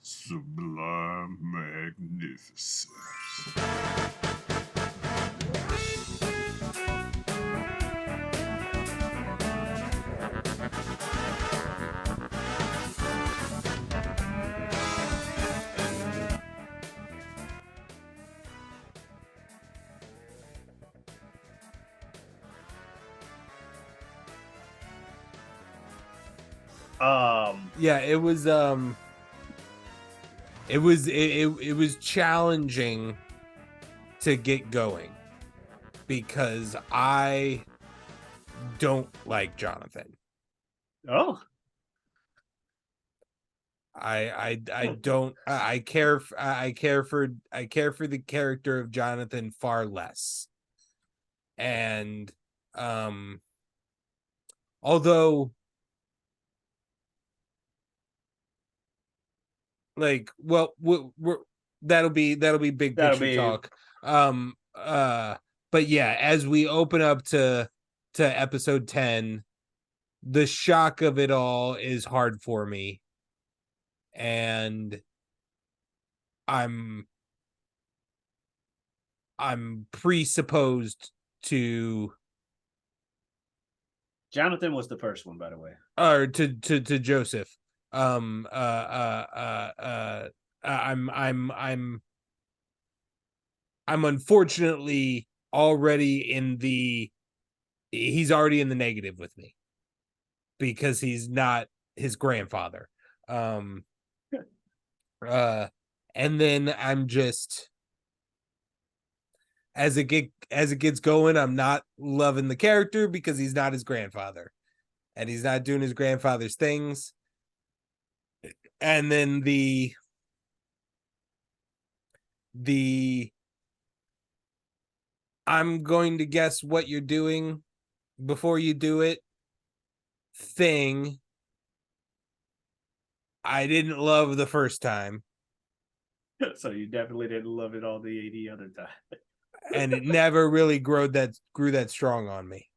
Sublime magnificence. Yeah, it was challenging to get going because I don't like Jonathan. Oh, I don't I care I care for the character of Jonathan far less. And although like we're that'll be big that'll picture be talk. But yeah, as we open up to episode 10, the shock of it all is hard for me, and I'm presupposed to Jonathan was the first one, by the way. or to Joseph. Um uh uh uh uh I'm unfortunately already in the he's already in the negative with me because he's not his grandfather. Um and then I'm just as it gets going, I'm not loving the character because he's not his grandfather and he's not doing his grandfather's things. And then the I'm going to guess what you're doing before you do it thing I didn't love the first time. So you definitely didn't love it all the other time. And it never really grew that strong on me.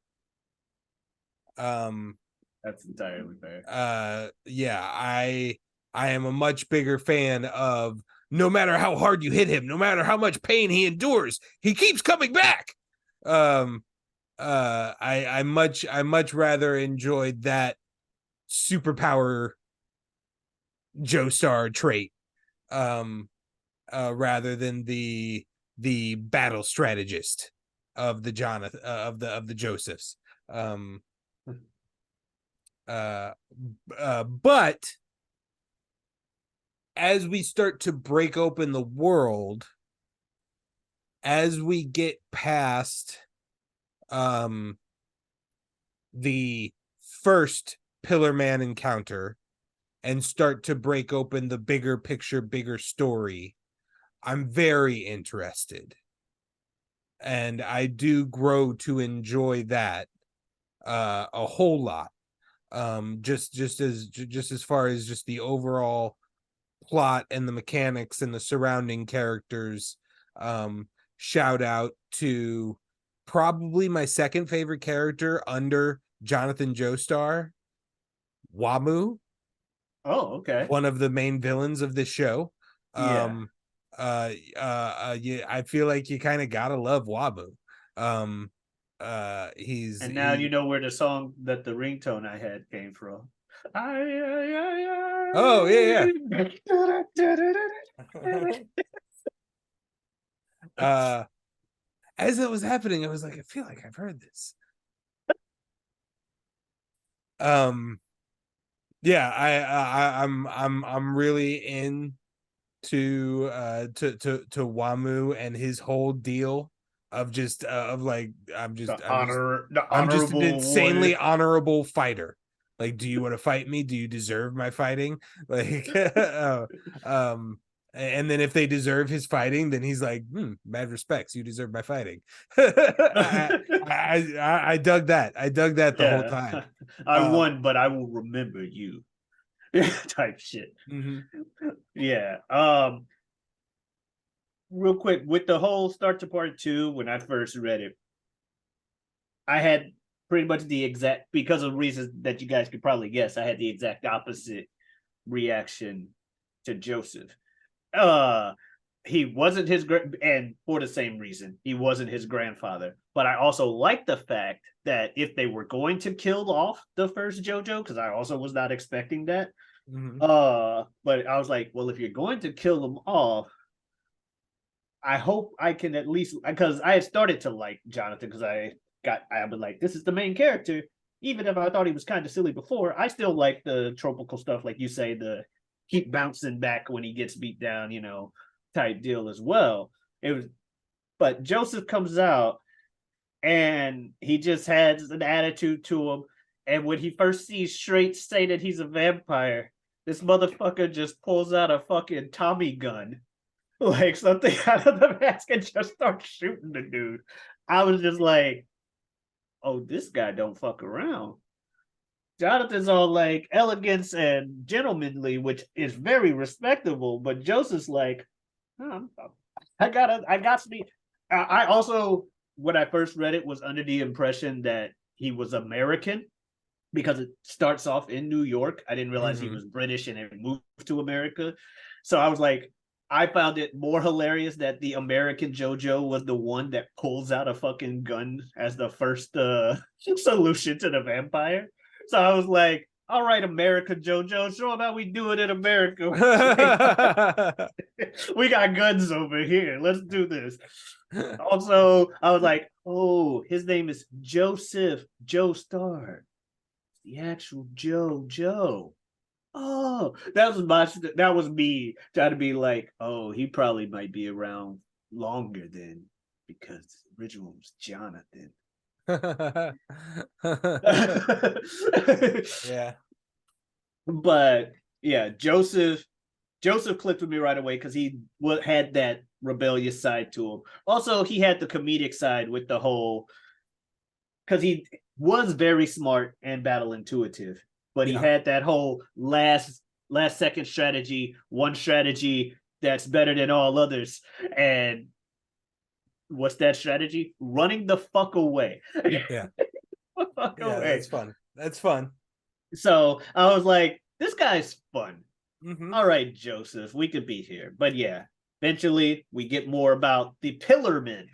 That's entirely fair. Yeah, I am a much bigger fan of no matter how hard you hit him, no matter how much pain he endures, he keeps coming back. I much rather enjoyed that superpower Joestar trait rather than the battle strategist of the Jonathan of the Josephs. But as we start to break open the world, as we get past the first Pillar Man encounter and start to break open the bigger picture, bigger story, I'm very interested. And I do grow to enjoy that a whole lot. Just as far as just the overall plot and the mechanics and the surrounding characters. Shout out to probably my second favorite character under Jonathan Joestar, Wamu. Oh, okay. One of the main villains of this show. Yeah. Yeah, I feel like you kind of gotta love Wamu. He's And now you know where the song that the ringtone I had came from. Oh yeah, yeah. As it was happening, I was like, I feel like I've heard this. Yeah, I'm really in to Wamu and his whole deal of just of like The I'm just an honorable insanely warrior. honorable fighter. Like, do you want to fight me? Do you deserve my fighting? Like, um, and then if they deserve his fighting, then he's like, mad respects. You deserve my fighting. I dug that. I dug that the whole Yeah. time. I won, but I will remember you. Type shit. Mhm. Yeah. Real quick, with the whole start to part two, when I first read it, I had pretty much the exact, because of reasons that you guys could probably guess, I had the exact opposite reaction to Joseph. He wasn't his and for the same reason, he wasn't his grandfather. But I also like the fact that if they were going to kill off the first JoJo, because I also was not expecting that. But I was like, well, if you're going to kill them off, I hope I can at least, because I had started to like Jonathan, because I was like, this is the main character. Even if I thought he was kind of silly before, I still like the tropical stuff, like you say, the keep bouncing back when he gets beat down, type deal as well. But Joseph comes out and he just has an attitude to him. And when he first sees Straight say that he's a vampire, this motherfucker just pulls out a fucking Tommy gun, like something out of the mask, and just starts shooting the dude. I was just like, oh, this guy don't fuck around. Jonathan's all like elegance and gentlemanly, which is very respectable, but Joseph's like, I got to be. I also, when I first read it, was under the impression that he was American because it starts off in New York. I didn't realize he was British and it moved to America. So I was like, I found it more hilarious that the American JoJo was the one that pulls out a fucking gun as the first solution to the vampire. So I was like, all right, American JoJo, show them how we do it in America. We got guns over here. Let's do this. Also, I was like, oh, his name is Joseph Joestar. The actual JoJo. Oh, that was me trying to be like, oh, he probably might be around longer then because the original was Jonathan. Yeah. But yeah, Joseph clicked with me right away because he had that rebellious side to him. Also, he had the comedic side with the whole, because he was very smart and battle intuitive, but he had that whole last second strategy, one strategy that's better than all others. And what's that strategy? Running the fuck away. Yeah. Away. That's fun. So I was like, this guy's fun. All right, Joseph, we could be here. But yeah, eventually we get more about the Pillarmen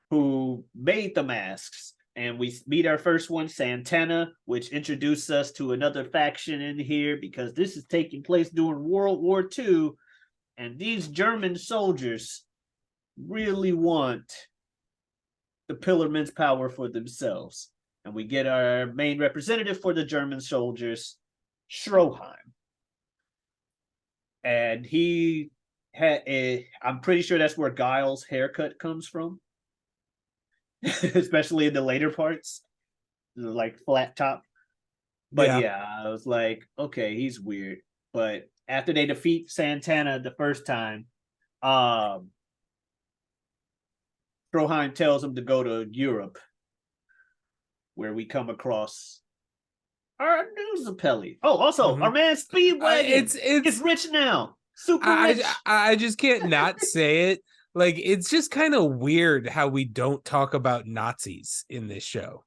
who made the masks. And we meet our first one, Santana, which introduced us to another faction in here because this is taking place during World War II. And these German soldiers really want the Pillarmen's power for themselves. And we get our main representative for the German soldiers, Stroheim. And he had I'm pretty sure that's where Guile's haircut comes from. Especially in the later parts. Like flat top. But yeah, I was like, okay, he's weird. But after they defeat Santana the first time, Stroheim tells him to go to Europe, where we come across our new Zappelli. Oh, also, our man Speedwagon. It's rich now. Super rich. I just can't not say it. Like, it's just kind of weird how we don't talk about Nazis in this show.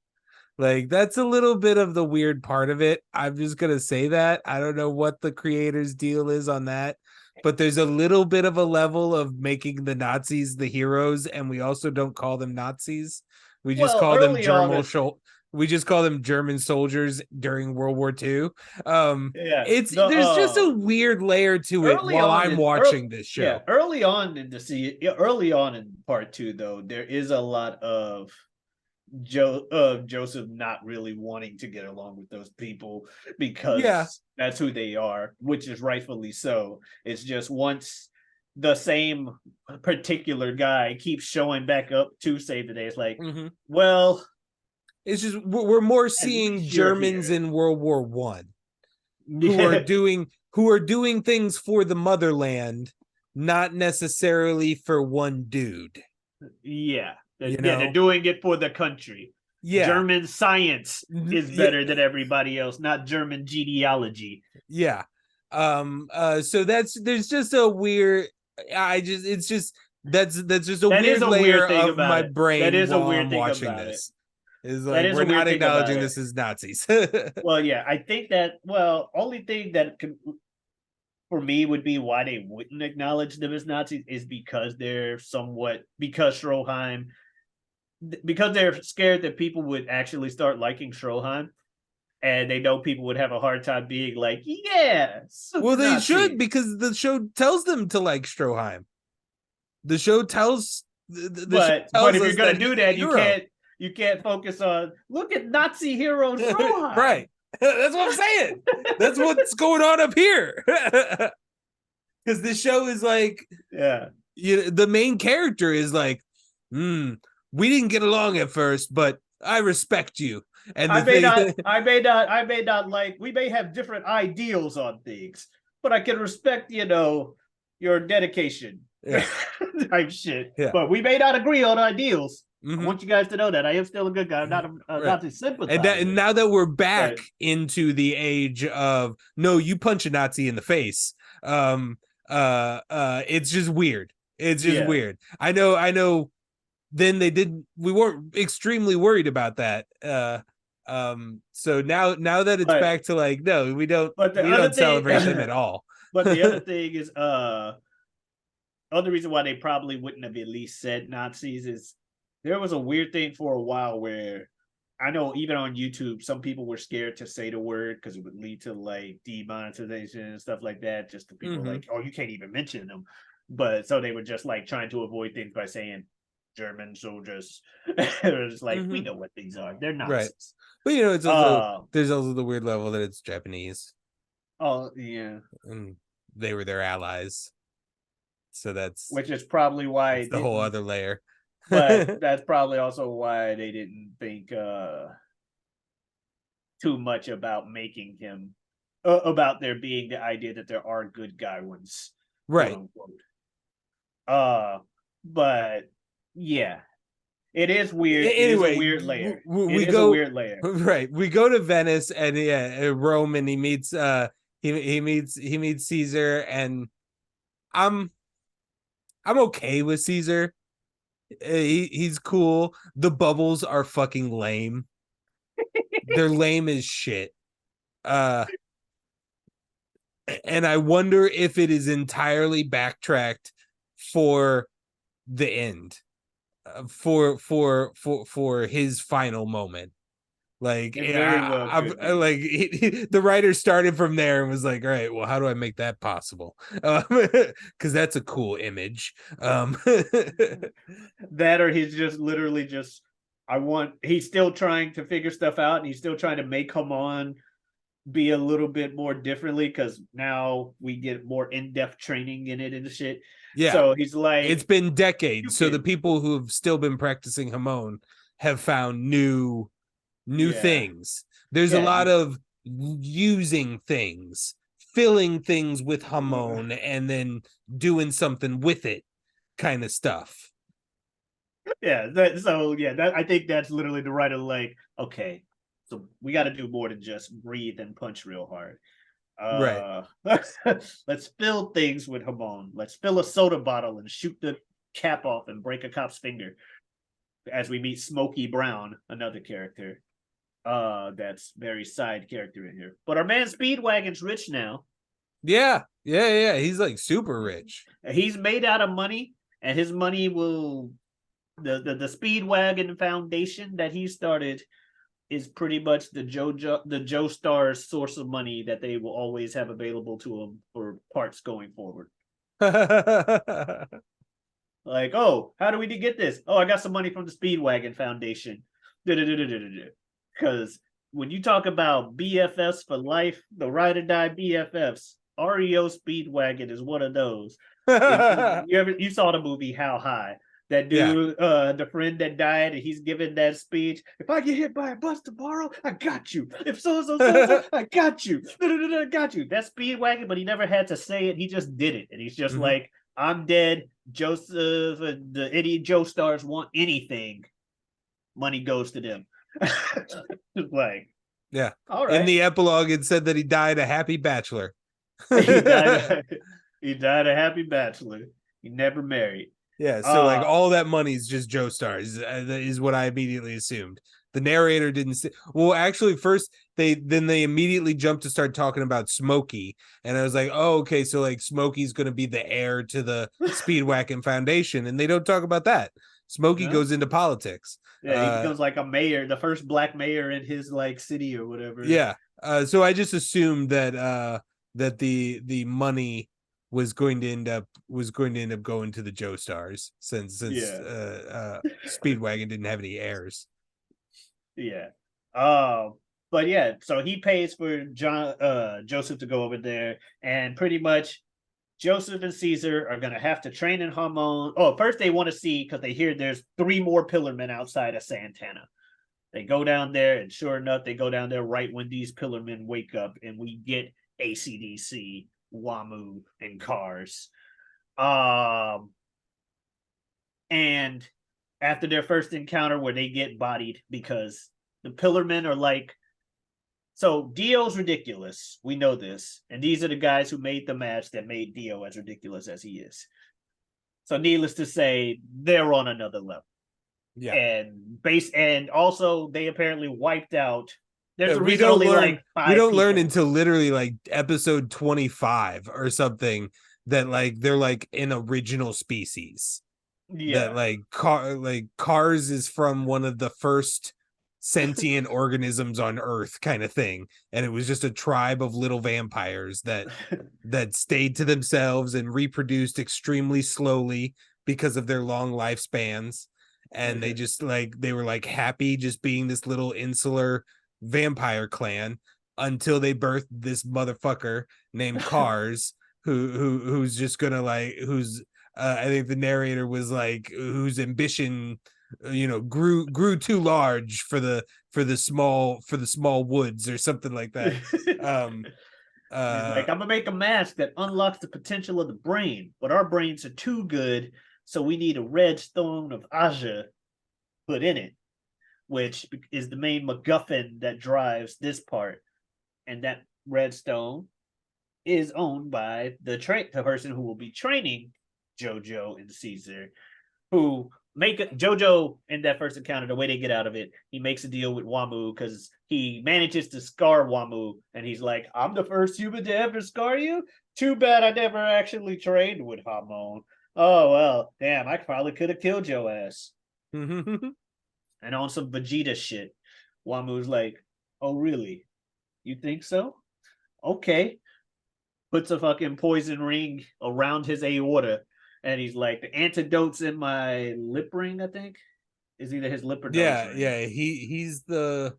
Like, that's a little bit of the weird part of it. I'm just going to say that. I don't know what the creator's deal is on that. But there's a little bit of a level of making the Nazis the heroes, and we also don't call them Nazis. We just call them German soldiers during World War II. There's just a weird layer to it while I'm watching this show. Yeah, early on in part 2, though, there is a lot of Joseph not really wanting to get along with those people because that's who they are, which is rightfully so. It's just once the same particular guy keeps showing back up to save the day, it's like, well, it's just we're more seeing Germans in World War One who are doing things for the motherland, not necessarily for one dude. Yeah. They're doing it for the country. Yeah. German science is better than everybody else, not German genealogy. Yeah. So there's just a weird that's just a weird layer of my brain. That is a weird thing watching about this. Is like we're not acknowledging this as Nazis. Well, yeah, I think that only thing that can for me would be why they wouldn't acknowledge them as Nazis is because they're because Stroheim, because they're scared that people would actually start liking Stroheim, and they know people would have a hard time being like, yeah, Well, they Nazi. should, because the show tells them to like Stroheim. The show tells but if you're gonna do that, you can't focus on look at Nazi hero Stroheim. Right. That's what I'm saying. That's what's going on up here. Because the show is like, the main character is like, we didn't get along at first, but I respect you. And I may not like, we may have different ideals on things, but I can respect, your dedication. Type shit. Yeah. But we may not agree on ideals. I want you guys to know that I am still a good guy. I'm not a Nazi sympathizer. And now that we're back into the age of no, you punch a Nazi in the face. It's just weird. It's just weird. I know. Then we weren't extremely worried about that. So now that it's back to like, no, we don't celebrate them at all. But the other thing is, other reason why they probably wouldn't have at least said Nazis is there was a weird thing for a while where I know even on YouTube, some people were scared to say the word because it would lead to like demonetization and stuff like that. Just to people like, oh, you can't even mention them. But so they were just like trying to avoid things by saying German soldiers. It's like, we know what these are. They're Nazis. Right. But it's also there's also the weird level that it's Japanese. Oh yeah. And they were their allies. So which is probably why the whole other layer. But that's probably also why they didn't think too much about making him about there being the idea that there are good guy ones. Right. But yeah. It is weird. Anyway, it is a weird layer. A weird layer. Right. We go to Venice and Rome, and he meets he meets Caesar, and I'm okay with Caesar. He's cool. The bubbles are fucking lame. They're lame as shit. And I wonder if it is entirely backtracked for the end, for his final moment. Like, the writer started from there and was like, all right, well, how do I make that possible? Because that's a cool image. That, or he's just literally just, he's still trying to figure stuff out, and he's still trying to make Hamon be a little bit more differently, because now we get more in-depth training in it and shit. Yeah. So he's like, it's been decades. So the people who have still been practicing Hamon have found new things. There's a lot of using things, filling things with Hamon, and then doing something with it kind of stuff. I think that's literally the writer like, okay, so we got to do more than just breathe and punch real hard. Right. Let's fill things with Hamon. Let's fill a soda bottle and shoot the cap off and break a cop's finger. As we meet Smokey Brown, another character. That's very side character in here. But our man Speedwagon's rich now. Yeah. He's like super rich. He's made out of money, and his money will the Speedwagon Foundation that he started is pretty much the Joestar's source of money that they will always have available to them for parts going forward. Like, oh, how do we get this? Oh, I got some money from the Speedwagon Foundation. Because when you talk about BFFs for life, the ride or die BFFs, REO Speedwagon is one of those. You saw the movie How High? That dude, the friend that died, and he's giving that speech. If I get hit by a bus tomorrow, I got you. If so, I got you. I got you. That's Speedwagon, but he never had to say it. He just did it. And he's just like, I'm dead. Joseph, any Joestars want anything, money goes to them. Like, yeah. All right. In the epilogue, it said that he died a happy bachelor. He died a happy bachelor. He never married. Yeah, so like all that money is just Joestar is what I immediately assumed. The narrator didn't say. Well, actually, first they immediately jumped to start talking about Smokey, and I was like, oh, okay, so like Smokey's going to be the heir to the Speedwagon Foundation, and they don't talk about that. Smokey No? goes into politics. Yeah, he becomes like a mayor, the first black mayor in his like city or whatever. Yeah. So I just assumed that that the money was going to end up going to the Joestars since Speedwagon didn't have any heirs. Yeah. But yeah, so he pays for Joseph to go over there, and pretty much Joseph and Caesar are gonna have to train in Hamon. Oh, first they want to see because they hear there's 3 more pillarmen outside of Santana. They go down there, and sure enough, they go down there right when these pillarmen wake up, and we get ACDC, WAMU, and Cars. And after their first encounter where they get bodied because the pillarmen are like, so Dio's ridiculous. We know this. And these are the guys who made the match that made Dio as ridiculous as he is. So needless to say, they're on another level. Yeah. And also they apparently wiped out. There's a we reason don't only learn like 5 we don't people. learn until literally like episode 25 or something that like they're like an original species. Yeah. That Cars is from one of the first sentient organisms on Earth kind of thing, and it was just a tribe of little vampires that stayed to themselves and reproduced extremely slowly because of their long lifespans, and they just they were like happy just being this little insular vampire clan until they birthed this motherfucker named Cars who's just gonna I think the narrator was like whose ambition grew too large for the small woods or something like that. He's like, I'm gonna make a mask that unlocks the potential of the brain, but our brains are too good, so we need a red stone of Aja put in it, which is the main MacGuffin that drives this part. And that red stone is owned by the person who will be training JoJo and Caesar, who JoJo in that first encounter. The way they get out of it, he makes a deal with WAMU because he manages to scar WAMU, and he's like, I'm the first human to ever scar you. Too bad I never actually trained with Hamon. Oh well, damn, I probably could have killed your ass. And on some Vegeta shit, WAMU's like, oh really? You think so? Okay. Puts a fucking poison ring around his aorta, and he's like, the antidote's in my lip ring, I think. Is either his lip or nose ring. Yeah. He's the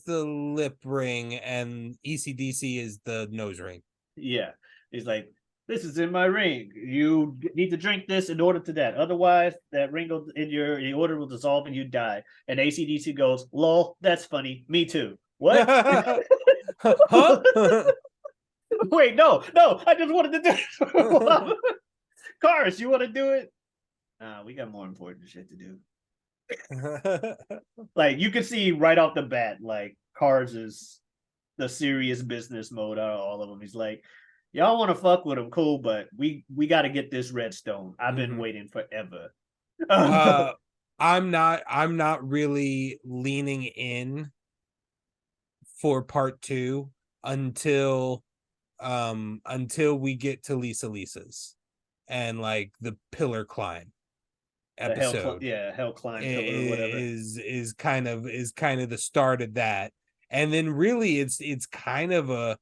lip ring, and ECDC is the nose ring. Yeah. He's like, this is in my ring. You need to drink this in order to that. Otherwise, that ring in your aorta will dissolve and you die. And ACDC goes, lol, that's funny. Me too. What? Huh? Wait, no, I just wanted to do it. Cars, you want to do it? We got more important shit to do. Like, you can see right off the bat, like, Cars is the serious business mode out of all of them. He's like, y'all want to fuck with him, cool, but we got to get this redstone. I've been waiting forever. I'm not really leaning in for part 2 until we get to Lisa's and like the pillar climb episode. Hell climb pillar or whatever is kind of the start of that, and then really it's kind of a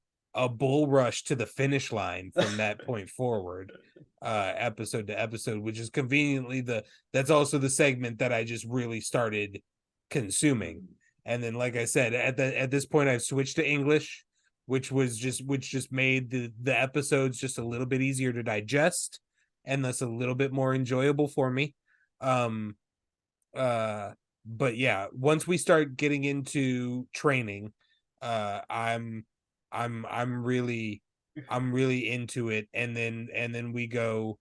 bull rush to the finish line from that point forward, episode to episode, which is conveniently that's also the segment that I just really started consuming. And then, like I said, at this point I've switched to English, which just made the episodes just a little bit easier to digest and thus a little bit more enjoyable for me. But yeah, once we start getting into training, I'm really into it, and then we go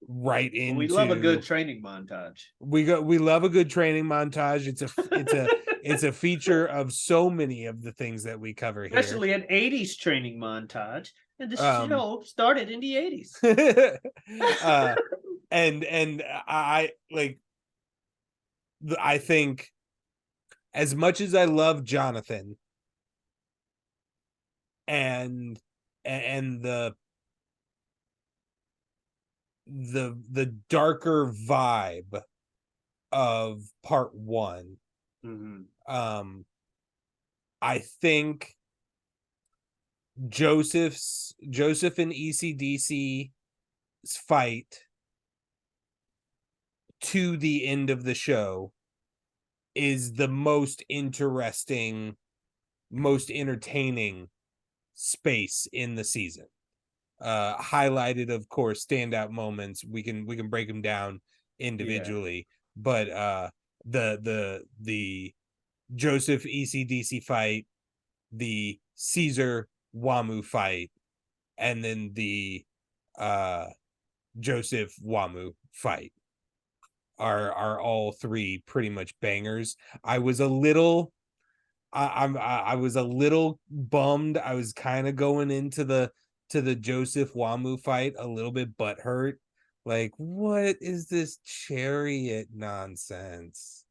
right into. We love a good training montage. We love a good training montage. It's a feature of so many of the things that we cover here, especially an 80s training montage, and the show started in the 80s. And I think as much as I love Jonathan and the darker vibe of part one, I think Joseph and ECDC's fight to the end of the show is the most interesting, most entertaining space in the season. Highlighted, of course, standout moments. We can break them down individually, but the Joseph ECDC fight, the Caesar Wamu fight, and then the Joseph Wamu fight are all three pretty much bangers. I was a little I was a little bummed. I was kind of going into the Joseph Wamu fight a little bit butthurt. Like, what is this chariot nonsense?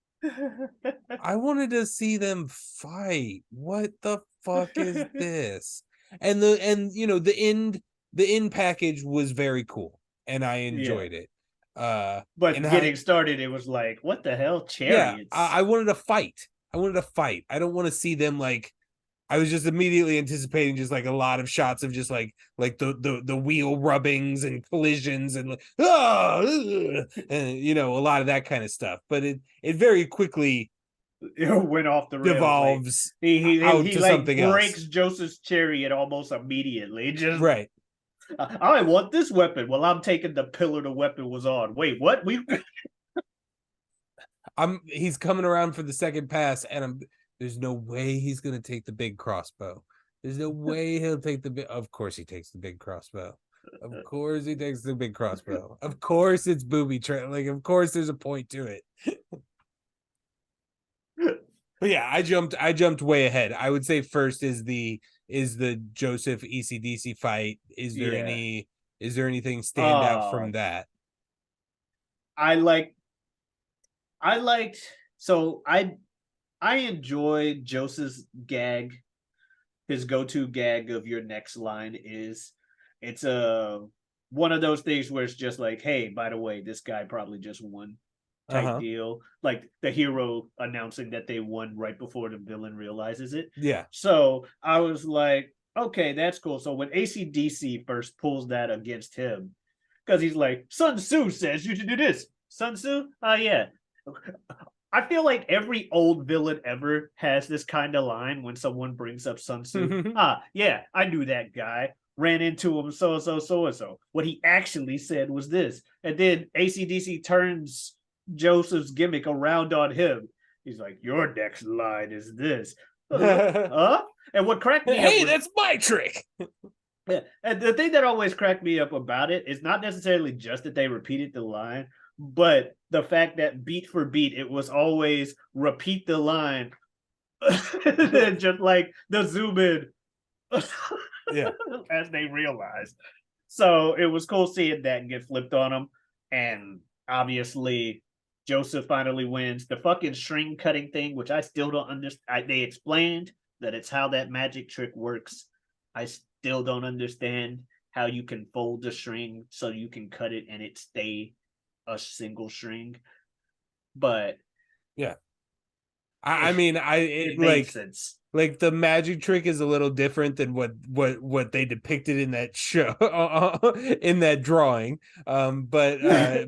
I wanted to see them fight. What the fuck is this? And the end package was very cool and I enjoyed it. But getting started, it was like, what the hell? Chariots. Yeah, I wanted to fight. I don't want to see them like. I was just immediately anticipating just like a lot of shots of just like the wheel rubbings and collisions and like and a lot of that kind of stuff. But it very quickly went off the rails. Devolves he out to like something breaks else. Joseph's chariot almost immediately. Just right. I want this weapon. Well, I'm taking the pillar the weapon was on. Wait, what? He's coming around for the second pass, and there's no way he's gonna take the big crossbow. There's no way he'll take the big. Of course he takes the big crossbow. Of course he takes the big crossbow. Of course it's booby trap. Like, of course there's a point to it. But yeah, I jumped way ahead. I would say first is the Joseph ECDC fight. Is there anything stand out from that? I enjoyed Joseph's gag. His go-to gag of your next line is it's one of those things where it's just like, hey, by the way, this guy probably just won type deal. Like the hero announcing that they won right before the villain realizes it. Yeah. So I was like, okay, that's cool. So when ACDC first pulls that against him, because he's like, Sun Tzu says you should do this. Sun Tzu? Yeah. I feel like every old villain ever has this kind of line when someone brings up Sun Tzu. Yeah, I knew that guy. Ran into him, so. What he actually said was this. And then ACDC turns Joseph's gimmick around on him. He's like, your next line is this. And what cracked me up was, that's my trick. Yeah. And the thing that always cracked me up about it is not necessarily just that they repeated the line, but the fact that beat for beat, it was always repeat the line. Just like the zoom in. Yeah. As they realized. So it was cool seeing that get flipped on them. And obviously, Joseph finally wins. The fucking string cutting thing, which I still don't understand. They explained that it's how that magic trick works. I still don't understand how you can fold the string so you can cut it and it stay a single string. But yeah, I mean, it makes sense. Like the magic trick is a little different than what they depicted in that show in that drawing. But yeah,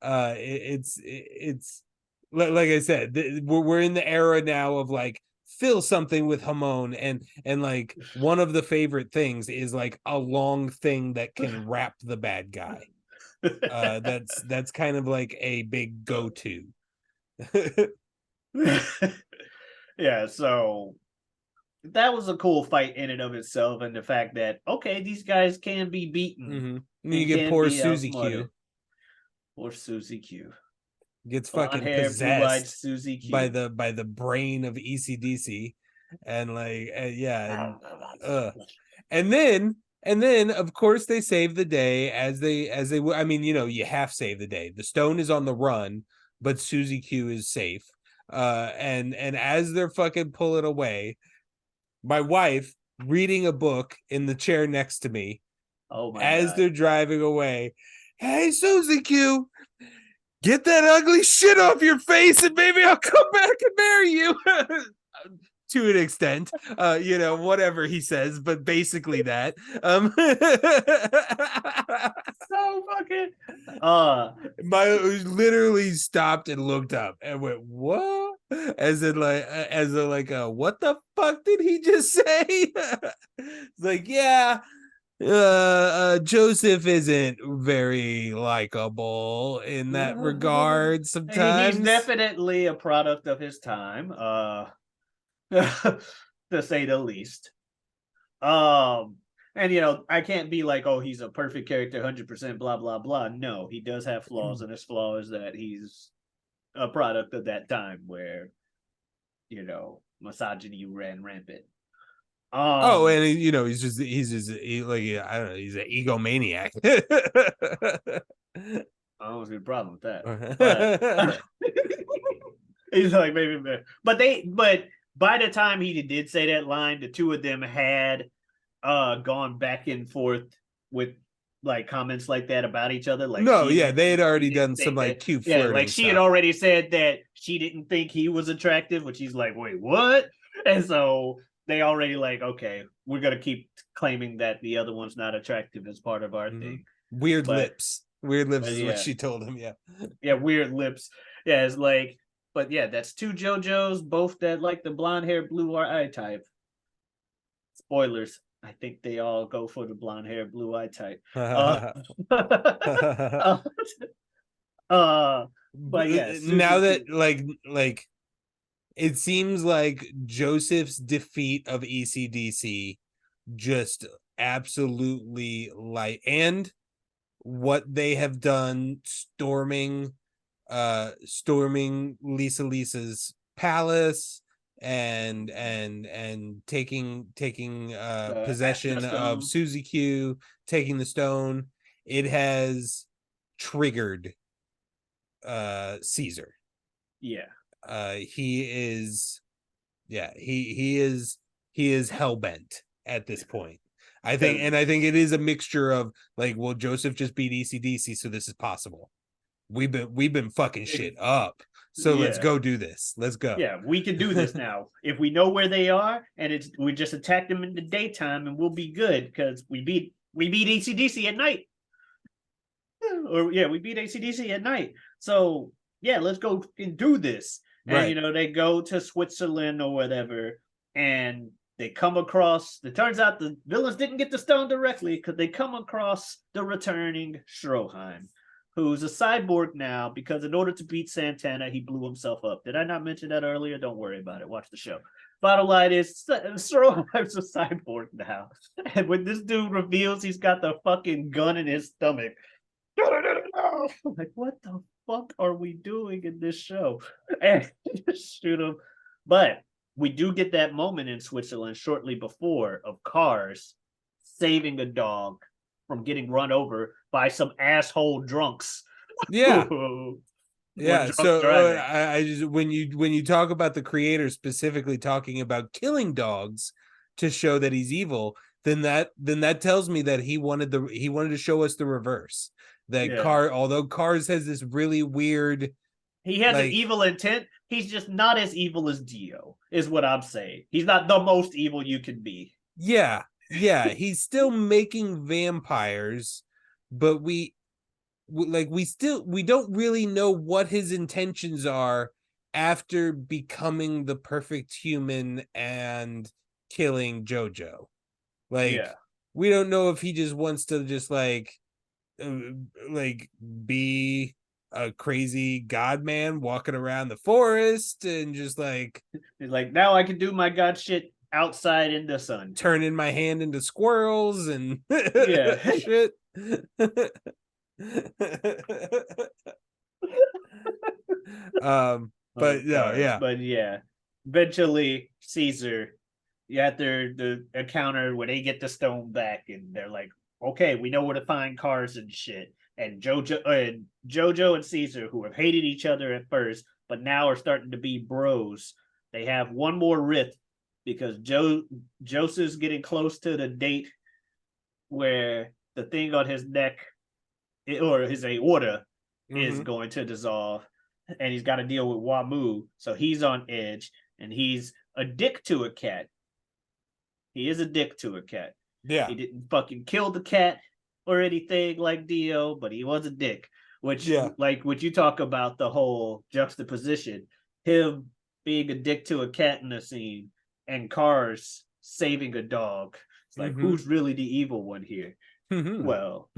it's like I said, we're in the era now of like fill something with Hamon, and like one of the favorite things is like a long thing that can wrap the bad guy. That's kind of like a big go-to. Yeah, so that was a cool fight in and of itself, and the fact that okay, these guys can be beaten. And you get poor Susie Q. Poor Susie Q gets fucking possessed Susie Q. by the brain of ECDC, and like and then of course they save the day as they I mean, you half save the day. The stone is on the run, but Susie Q is safe. And as they're fucking pulling away, my wife reading a book in the chair next to me Oh my as god. they're driving away. Hey, Susie Q, get that ugly shit off your face and maybe I'll come back and marry you. To an extent, whatever he says, but basically that. So fucking My literally stopped and looked up and went, what? As in like what the fuck did he just say? It's like, yeah, Joseph isn't very likable in that regard he's sometimes. definitely a product of his time, to say the least. And I can't be like, oh, he's a perfect character, 100%, blah blah blah. No, he does have flaws, and his flaw is that he's a product of that time where misogyny ran rampant. Oh, and I don't know, he's an egomaniac. I don't see a problem with that, but he's like maybe, but by the time he did say that line, the two of them had gone back and forth with like comments like that about each other. Like, they had already done some like cute flirting. Yeah, like she had already said that she didn't think he was attractive, which he's like, wait, what? And so they already like, okay, we're gonna keep claiming that the other one's not attractive as part of our thing. Weird lips is what yeah. she told him. Yeah, weird lips. Yeah, it's like, but yeah, that's two JoJos, both that like the blonde hair, blue eye type. Spoilers. I think they all go for the blonde hair, blue eye type. But yeah, now that like it seems like Joseph's defeat of ECDC just absolutely and what they have done storming Lisa's palace and taking possession of Susie Q, taking the stone, it has triggered Caesar. Yeah. He is hell-bent at this point. I think it is a mixture of like, well, Joseph just beat ECDC, so this is possible. We've been fucking shit up. So let's go do this. Let's go. Yeah, we can do this now. If we know where they are, and we just attack them in the daytime, and we'll be good because we beat ACDC at night. Or we beat ACDC at night. So yeah, let's go and do this. And they go to Switzerland or whatever, and they come across. It turns out the villains didn't get the stone directly because they come across the returning Stroheim, who's a cyborg now because in order to beat Santana, he blew himself up. Did I not mention that earlier? Don't worry about it. Watch the show. Bottom line is, Stroheim's a cyborg now. And when this dude reveals he's got the fucking gun in his stomach, I'm like, what the fuck are we doing in this show? And shoot him. But we do get that moment in Switzerland shortly before of cars saving a dog from getting run over by some asshole drunks. Yeah. Yeah. So I just when you talk about the creator specifically talking about killing dogs to show that he's evil, then that tells me that he wanted to show us the reverse. That although Cars has this really weird, he has an evil intent. He's just not as evil as Dio, is what I'm saying. He's not the most evil you can be. Yeah, he's still making vampires, but we don't really know what his intentions are after becoming the perfect human and killing JoJo. We don't know if he just wants to just be a crazy god man walking around the forest and just he's like, now I can do my god shit outside in the sun, turning my hand into squirrels and shit. But eventually Caesar, after the encounter where they get the stone back and they're like, okay, we know where to find Cars and shit. And JoJo and Caesar, who have hated each other at first, but now are starting to be bros. They have one more rift because Joseph's getting close to the date where the thing on his neck or his aorta is going to dissolve, and he's got to deal with Wamu. So he's on edge, and he's a dick to a cat. He is a dick to a cat. Yeah. He didn't fucking kill the cat or anything like Dio, but he was a dick. Which, like, would you talk about the whole juxtaposition? Him being a dick to a cat in the scene, and Cars saving a dog. It's like, who's really the evil one here? Well,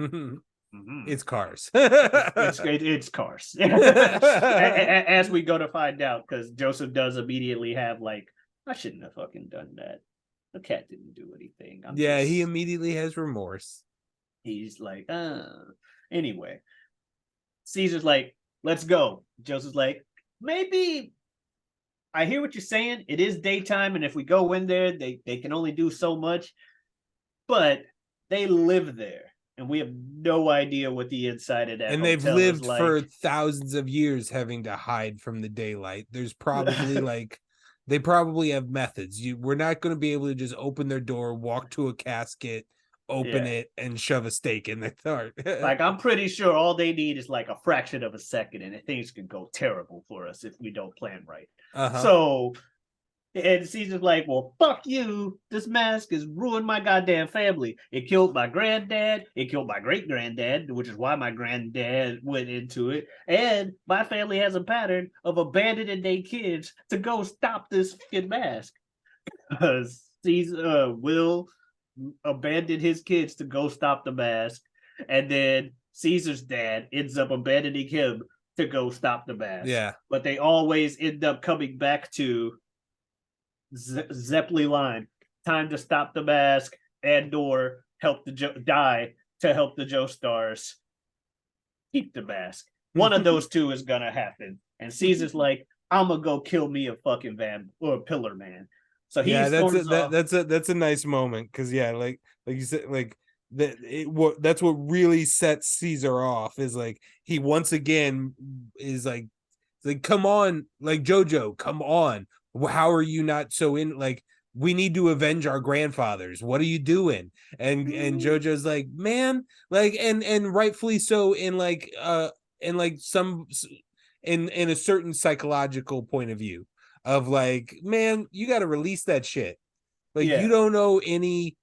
it's Cars. it's Cars. As we go to find out, because Joseph does immediately have like, I shouldn't have fucking done that. The cat didn't do anything. He immediately has remorse. He's like, anyway. Caesar's like, let's go. Joseph's like, maybe I hear what you're saying. It is daytime, and if we go in there, they can only do so much. But they live there, and we have no idea what the inside of that and they've lived for thousands of years having to hide from the daylight. There's probably like they probably have methods. We're not going to be able to just open their door, walk to a casket, open it, and shove a stake in their heart. Like, I'm pretty sure all they need is like a fraction of a second, and things can go terrible for us if we don't plan right. So, and Caesar's like, well, fuck you. This mask has ruined my goddamn family. It killed my granddad. It killed my great-granddad, which is why my granddad went into it. And my family has a pattern of abandoning their kids to go stop this fucking mask. Caesar will abandon his kids to go stop the mask. And then Caesar's dad ends up abandoning him to go stop the mask. Yeah. But they always end up coming back to Zeppeli line, time to stop the mask, and or help the die to help the Joestars keep the mask. One of those two is gonna happen. And Caesar's like, I'm gonna go kill me a fucking pillar man. So that's a nice moment, because like you said, like that's what really sets Caesar off, is like he once again is like come on, like JoJo, come on. How are you not so in? Like, we need to avenge our grandfathers. What are you doing? And JoJo's like, man, like, and rightfully so, in some in a certain psychological point of view of like, man, you got to release that shit. Like, you don't know any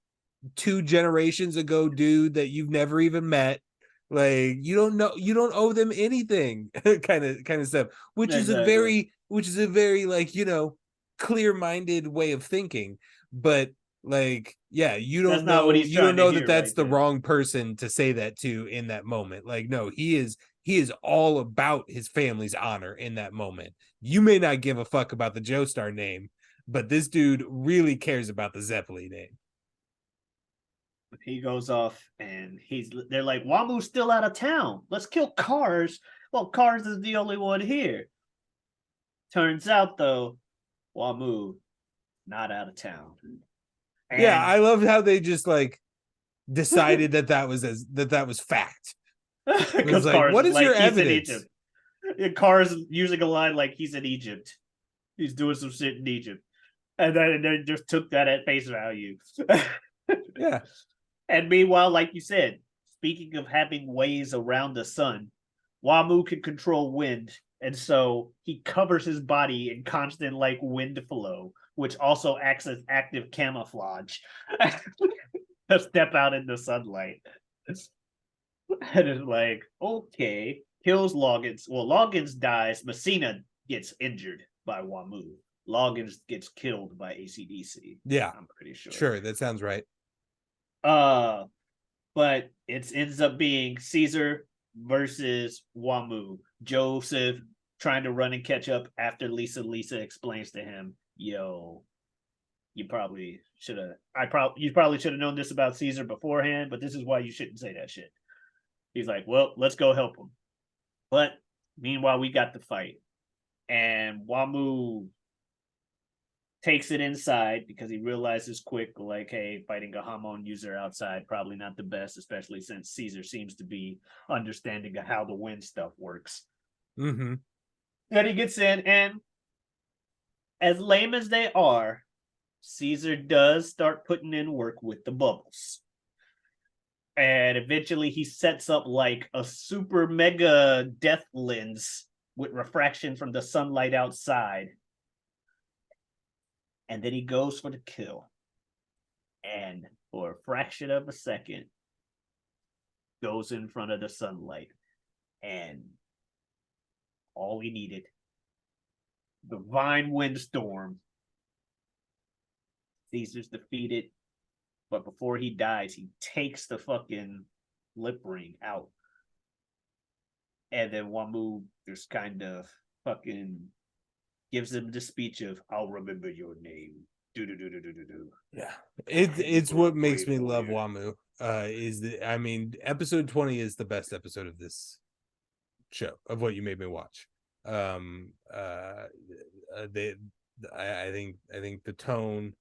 2 generations ago dude that you've never even met. Like, you don't owe them anything, kind of stuff, which is a very like, clear-minded way of thinking. But like, you don't know that that's the wrong person to say that to in that moment. Like, no, he is all about his family's honor in that moment. You may not give a fuck about the Joestar name, but this dude really cares about the Zeppeli name. He goes off, and they're like, Wamu's still out of town. Let's kill Cars. Well, Cars is the only one here. Turns out, though, Wamu not out of town. And I love how they just like decided that was fact. Because like, what is your evidence? Cars using a line like he's in Egypt. He's doing some shit in Egypt. And then just took that at face value. Yeah. And meanwhile, like you said, speaking of having ways around the sun, Wamu can control wind. And so he covers his body in constant like wind flow, which also acts as active camouflage to step out in the sunlight. And it's like, okay, kills Loggins. Well, Loggins dies. Messina gets injured by Wamu. Loggins gets killed by AC/DC. Yeah, I'm pretty sure. Sure, that sounds right. But it ends up being Caesar versus Wamu. Joseph trying to run and catch up after Lisa explains to him, yo, you probably should have known this about Caesar beforehand, but this is why you shouldn't say that shit. He's like, well, let's go help him. But meanwhile, we got the fight. And Wamu takes it inside because he realizes quick, like, hey, fighting a Hamon user outside, probably not the best, especially since Caesar seems to be understanding of how the wind stuff works. Mm-hmm. Then he gets in, and as lame as they are, Caesar does start putting in work with the bubbles. And eventually he sets up like a super mega death lens with refraction from the sunlight outside. And then he goes for the kill. And for a fraction of a second, goes in front of the sunlight. And all we needed, divine windstorm. Caesar's defeated. But before he dies, he takes the fucking lip ring out. And then Wamu just kind of fucking gives him the speech of, I'll remember your name. Do. Yeah. It's what makes me love Wamu. Episode 20 is the best episode of this show, of What You Made Me Watch. I think the tone,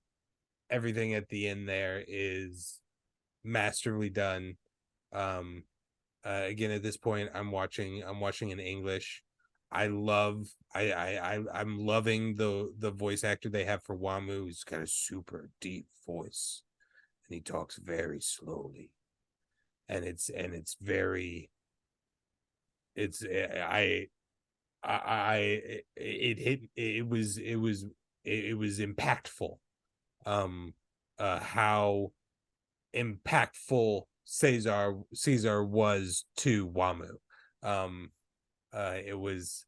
everything at the end there is masterfully done. Again, at this point, I'm watching in English. I'm loving the voice actor they have for Wamu. He's got a super deep voice, and he talks very slowly, and it was impactful. How impactful Caesar was to Wamu. It was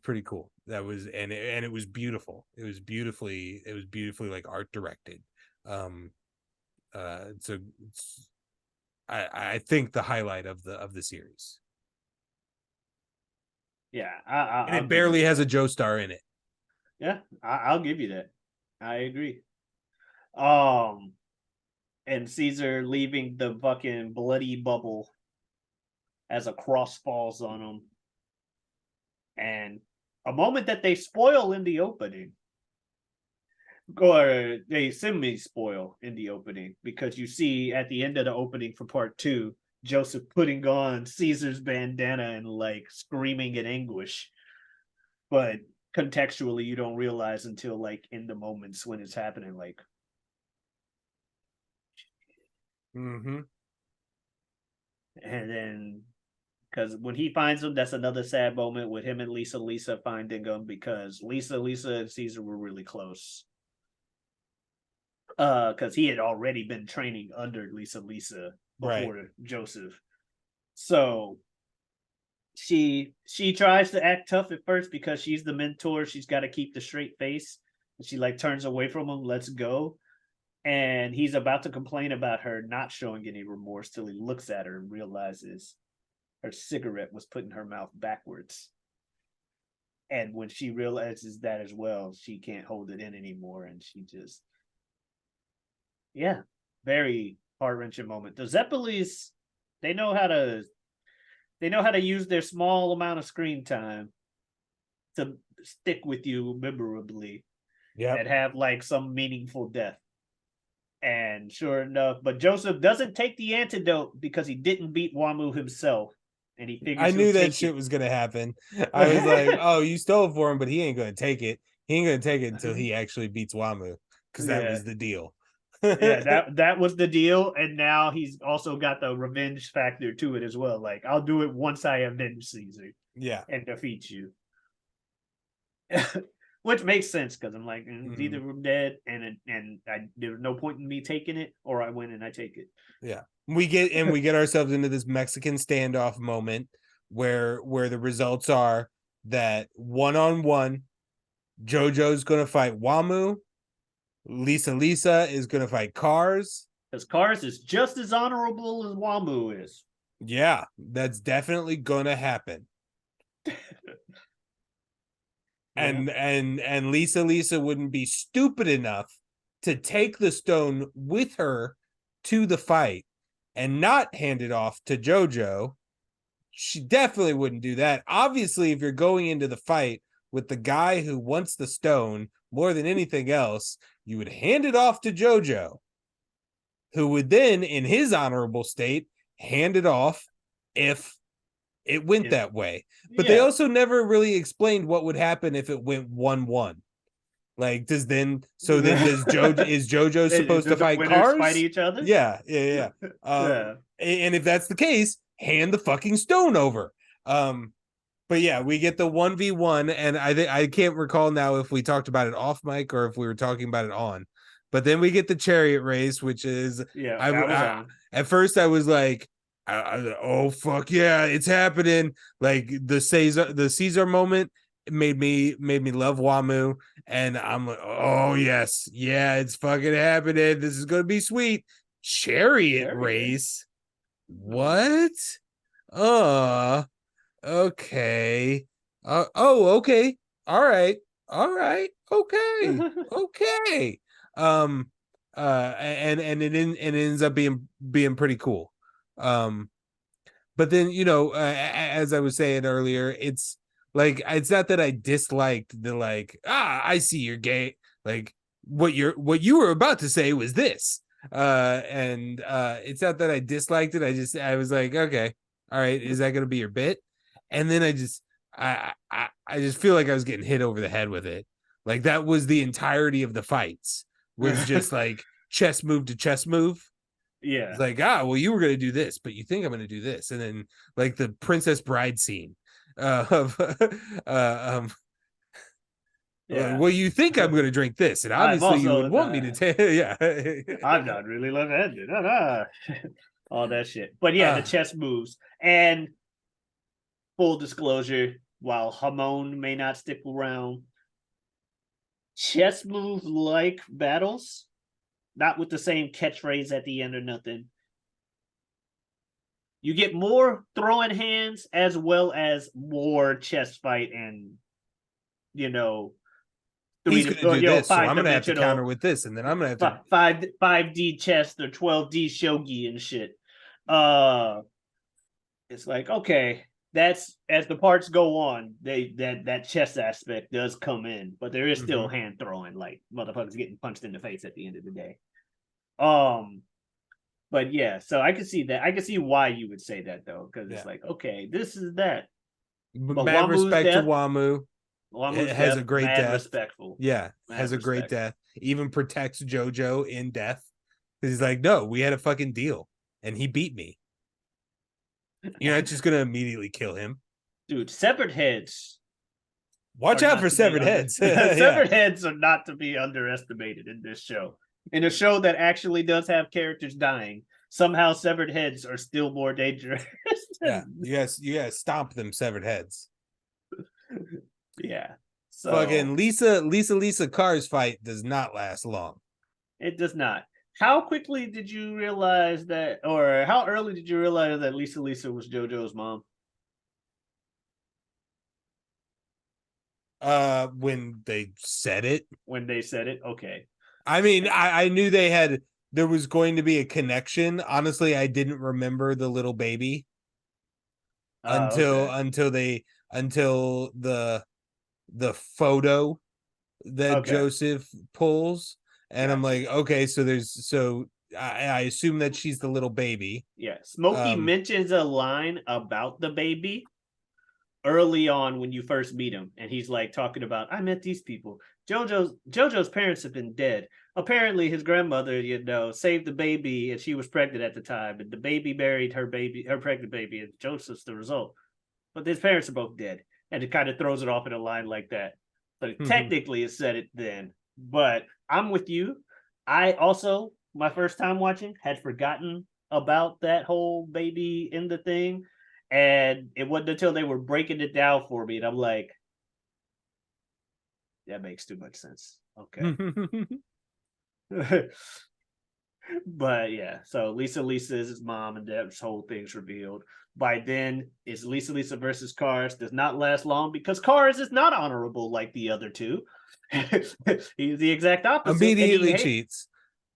pretty cool. That was, and it was beautiful. It was beautifully like art directed. So I think the highlight of the series. Yeah, and it barely has a Joe star in it. Yeah, I'll give you that. I agree. And Caesar leaving the fucking bloody bubble as a cross falls on him. And a moment that they spoil in the opening, or they semi-spoil in the opening, because you see at the end of the opening for part 2, Joseph putting on Caesar's bandana and like screaming in anguish. But contextually, you don't realize until like in the moments when it's happening, like. Mm-hmm. And then, because when he finds him, that's another sad moment with him and Lisa finding him, because Lisa and Caesar were really close. Because he had already been training under Lisa before right. Joseph. So she tries to act tough at first because she's the mentor. She's got to keep the straight face. And she like turns away from him, let's go. And he's about to complain about her not showing any remorse till he looks at her and realizes her cigarette was put in her mouth backwards. And when she realizes that as well, she can't hold it in anymore. And she just, very heart-wrenching moment. The Zeppelis, they know how to use their small amount of screen time to stick with you memorably. Yeah. And have like some meaningful death. And sure enough, but Joseph doesn't take the antidote because he didn't beat Wamu himself. And he figures I knew that shit was gonna happen. I was like, oh, you stole it for him, but he ain't gonna take it. He ain't gonna take it until he actually beats Wamu, because that was the deal. that was the deal. And now he's also got the revenge factor to it as well. Like, I'll do it once I avenge Caesar. Yeah. And defeat you. Which makes sense, because I'm like, either we're dead and there's no point in me taking it, or I win and I take it. Yeah. We get ourselves into this Mexican standoff moment where the results are that 1-on-1, JoJo's gonna fight Wamu. Lisa is gonna fight Cars. Because Cars is just as honorable as Wamu is. Yeah, that's definitely gonna happen. And Lisa wouldn't be stupid enough to take the stone with her to the fight and not hand it off to JoJo. She definitely wouldn't do that. Obviously, if you're going into the fight with the guy who wants the stone more than anything else, you would hand it off to JoJo, who would then, in his honorable state, hand it off if it went Yeah. that way. But they Yeah. also never really explained what would happen if it went 1-1. Like, does JoJo supposed Do to the fight winners Cars? fight each other? Yeah. Yeah. And if that's the case, hand the fucking stone over. But yeah, we get the 1v1, and I can't recall now if we talked about it off mic or if we were talking about it on. But then we get the chariot race, which is at first I was like, oh fuck yeah, it's happening. Like the Caesar moment made me love Wamu, and I'm like, oh yes, yeah, it's fucking happening. This is gonna be sweet. Chariot race. What? Okay. Okay. All right. Okay. Okay. And it ends up being pretty cool. But then, as I was saying earlier, it's like, it's not that I disliked the, like, I see you're gay. Like, what you were about to say was this. And it's not that I disliked it. I was like, okay, all right, is that gonna be your bit? And then I just feel like I was getting hit over the head with it. Like, that was the entirety of the fights, was just like chess move to chess move. Yeah. It's like, well, you were gonna do this, but you think I'm gonna do this, and then like the Princess Bride scene of well, you think I'm gonna drink this, and obviously you would want me to take yeah. I'm not really left-handed. All that shit. But yeah, the chess moves. And full disclosure, while Hamon may not stick around, chess move like battles, not with the same catchphrase at the end or nothing. You get more throwing hands as well as more chess fight and, he's gonna do this, so I'm gonna have to counter with this, and then I'm gonna have to 5D chess or 12D shogi and shit. It's like, okay, that's, as the parts go on, that chess aspect does come in, but there is still hand throwing, like motherfuckers getting punched in the face at the end of the day. But yeah, so I can see that. I can see why you would say that though, because it's like, okay, this is that. But mad respect to Wamu. Wamu's has a great death. Respectful. Yeah, has a great death. Even protects JoJo in death. Because he's like, no, we had a fucking deal, and he beat me. You're not just gonna immediately kill him, dude. Severed heads. Watch out for severed heads. Severed heads are not to be underestimated in this show. In a show that actually does have characters dying, somehow severed heads are still more dangerous. Yeah, you guys stomp them severed heads. Yeah. So fucking Lisa Cars fight does not last long. It does not. How quickly did you realize that, or how early did you realize that Lisa was JoJo's mom? When they said it. Okay. I mean, I knew there was going to be a connection. Honestly, I didn't remember the little baby until the photo that Joseph pulls, and I'm like, okay, so I assume that she's the little baby. Yeah, Smokey mentions a line about the baby early on when you first meet him, and he's like talking about, I met these people. JoJo's parents have been dead. Apparently his grandmother, saved the baby, and she was pregnant at the time, and the baby buried her pregnant baby, and Joseph's the result. But his parents are both dead, and it kind of throws it off in a line like that. But technically it said it then. But I'm with you. I also, my first time watching, had forgotten about that whole baby in the thing. And it wasn't until they were breaking it down for me, and I'm like, that makes too much sense. Okay. But yeah, so Lisa is his mom, and that whole thing's revealed. By then, it's Lisa versus Cars. Does not last long because Cars is not honorable like the other two. He's the exact opposite. Immediately cheats.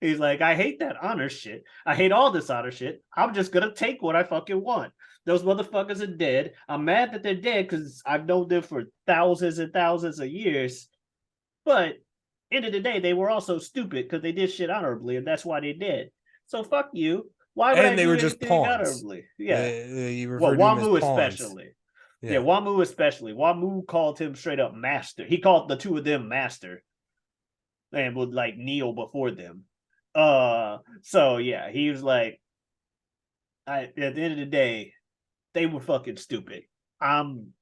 He's like, I hate that honor shit. I hate all this honor shit. I'm just gonna take what I fucking want. Those motherfuckers are dead. I'm mad that they're dead because I've known them for thousands and thousands of years. But end of the day, they were also stupid because they did shit honorably, and that's why they did. So fuck you. Why would I And they do were just anything pawns. honorably? Yeah. You Well, referred to him as Wamu pawns. especially. Yeah. Yeah, Wamu especially. Wamu called him straight up master. He called the two of them master and would like kneel before them. So yeah, he was like, at the end of the day, they were fucking stupid. I'm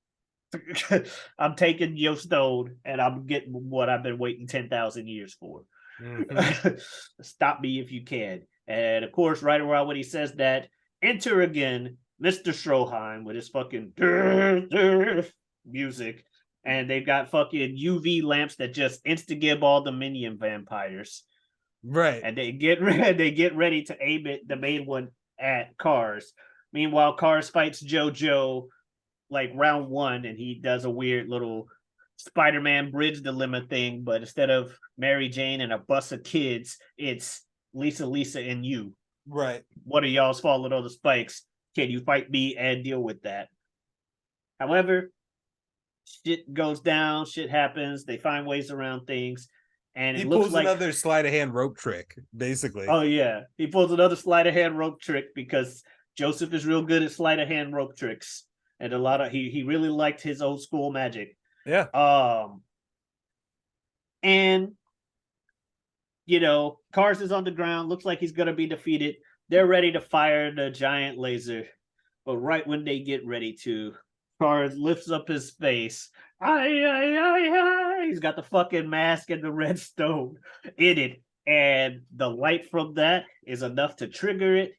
I'm taking your stone and I'm getting what I've been waiting 10,000 years for. Mhm. Stop me if you can. And of course, right around when he says that, enter again Mr. Stroheim with his fucking music. And they've got fucking UV lamps that just insta-gib all the minion vampires. Right. And they get ready to aim it, the main one, at Cars. Meanwhile, Cars fights JoJo like round one, and he does a weird little Spider-Man bridge dilemma thing, but instead of Mary Jane and a bus of kids, it's Lisa, and you. Right. What are y'all's falling on the spikes? Can you fight me and deal with that? However, shit goes down, shit happens, they find ways around things, and He it looks pulls like another sleight of hand rope trick, basically. oh yeah, he pulls another sleight of hand rope trick because Joseph is real good at sleight of hand rope tricks, and a lot of he really liked his old school magic. Yeah. And you know, Cars is on the ground, looks like he's gonna be defeated. They're ready to fire the giant laser, but right when they get ready to, Cars lifts up his face. He's got the fucking mask and the red stone in it, and the light from that is enough to trigger it.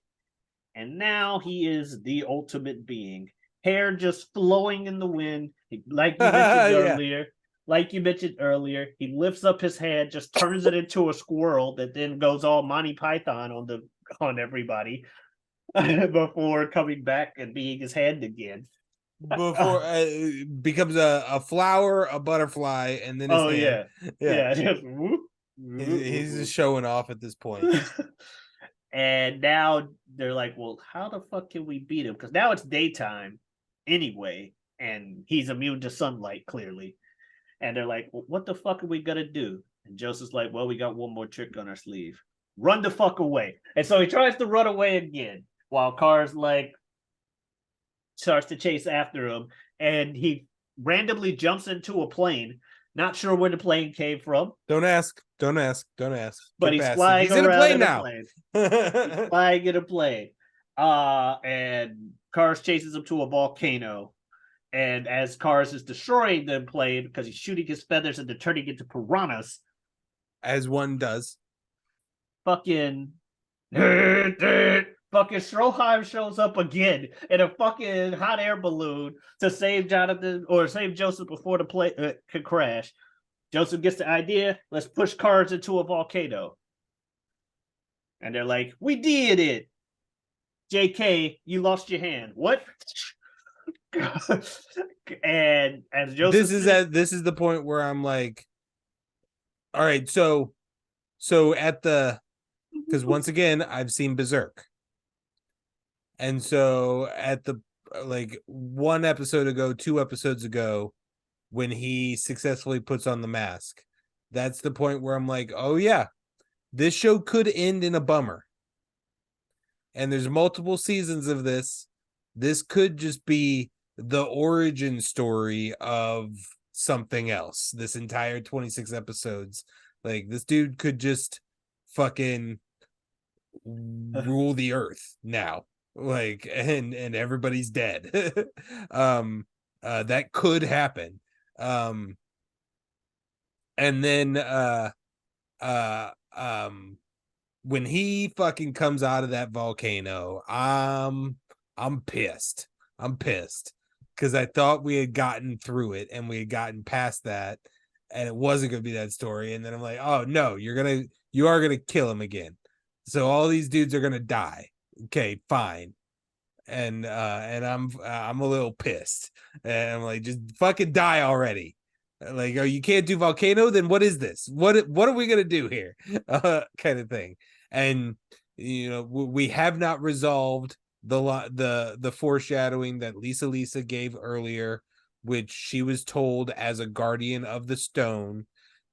And now he is the ultimate being. Hair just flowing in the wind, like you mentioned Yeah. earlier. Like you mentioned earlier, he lifts up his head, just turns it into a squirrel that then goes all Monty Python on everybody before coming back and being his hand again. Before becomes a flower, a butterfly, and then his hand. Yeah. Just he's just showing off at this point. And now they're like, well, how the fuck can we beat him? Because now it's daytime anyway, and he's immune to sunlight, clearly. And they're like, well, what the fuck are we gonna do? And Joseph's like, well, we got one more trick on our sleeve. Run the fuck away. And so he tries to run away again, while Cars like starts to chase after him, and he randomly jumps into a plane. Not sure where the plane came from. Don't ask. But he's flying he's in a around plane in now. He's flying in a plane. And Cars chases him to a volcano. And as Cars is destroying the plane because he's shooting his feathers and they're turning into piranhas, as one does, fucking Stroheim shows up again in a fucking hot air balloon to save Jonathan or save Joseph before the plane could crash. Joseph gets the idea, let's push Cars into a volcano. And they're like, we did it. JK, you lost your hand. What? And as Joseph this is the point where I'm like, all right, so at the, because once again I've seen Berserk, and so at the like 1 episode ago, 2 episodes ago, when he successfully puts on the mask, that's the point where I'm like, oh yeah, this show could end in a bummer. And there's multiple seasons of this. This could just be the origin story of something else. This entire 26 episodes. Like, this dude could just fucking rule the earth now. Like, and everybody's dead. That could happen. And then when he fucking comes out of that volcano, I'm pissed. I'm pissed because I thought we had gotten through it and we had gotten past that, and it wasn't gonna be that story. And then I'm like, oh no, you are gonna kill him again. So all these dudes are gonna die. Okay, fine. And I'm a little pissed. And I'm like, just fucking die already. Like, oh, you can't do volcano, then what is this? What are we gonna do here? Kind of thing. And you know, we have not resolved the foreshadowing that Lisa gave earlier, which she was told as a guardian of the stone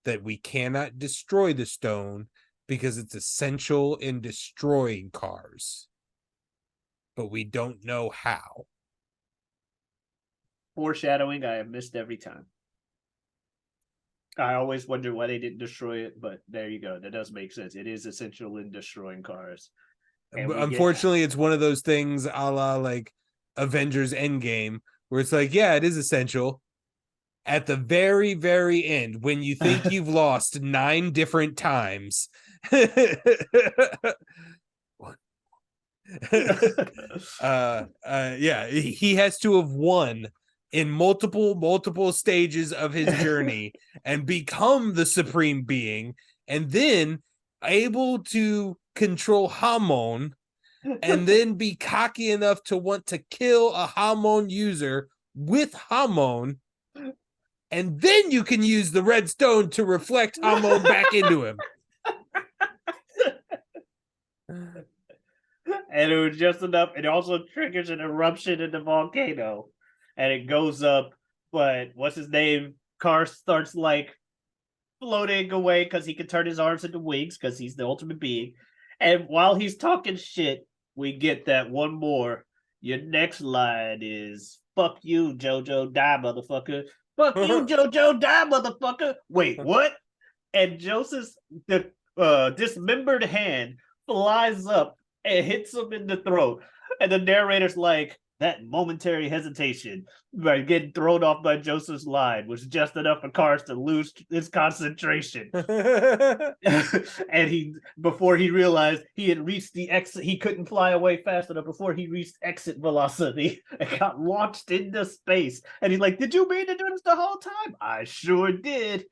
that we cannot destroy the stone because it's essential in destroying Cars. but we don't know how. Foreshadowing I have missed every time. I always wonder why they didn't destroy it, but there you go. That does make sense. It is essential in destroying cars. Unfortunately, it's one of those things a la like Avengers Endgame, where it's like, yeah, it is essential. At the very, very end, when you think you've lost 9 different times, yeah, he has to have won in multiple stages of his journey and become the supreme being, and then able to control Hamon, and then be cocky enough to want to kill a Hamon user with Hamon, and then you can use the red stone to reflect Hamon back into him. And it was just enough. It also triggers an eruption in the volcano, and it goes up. But what's his name? Car starts like floating away because he can turn his arms into wings because he's the ultimate being. And while he's talking shit, we get that one more. Your next line is "Fuck you, JoJo, die, motherfucker." Fuck you, JoJo, die, motherfucker. Wait, what? And Joseph's dismembered hand flies up and hits him in the throat. And the narrator's like, that momentary hesitation by getting thrown off by Joseph's line was just enough for Cars to lose his concentration. And before he realized he had reached the exit, he couldn't fly away fast enough before he reached exit velocity and got launched into space. And he's like, did you mean to do this the whole time? I sure did.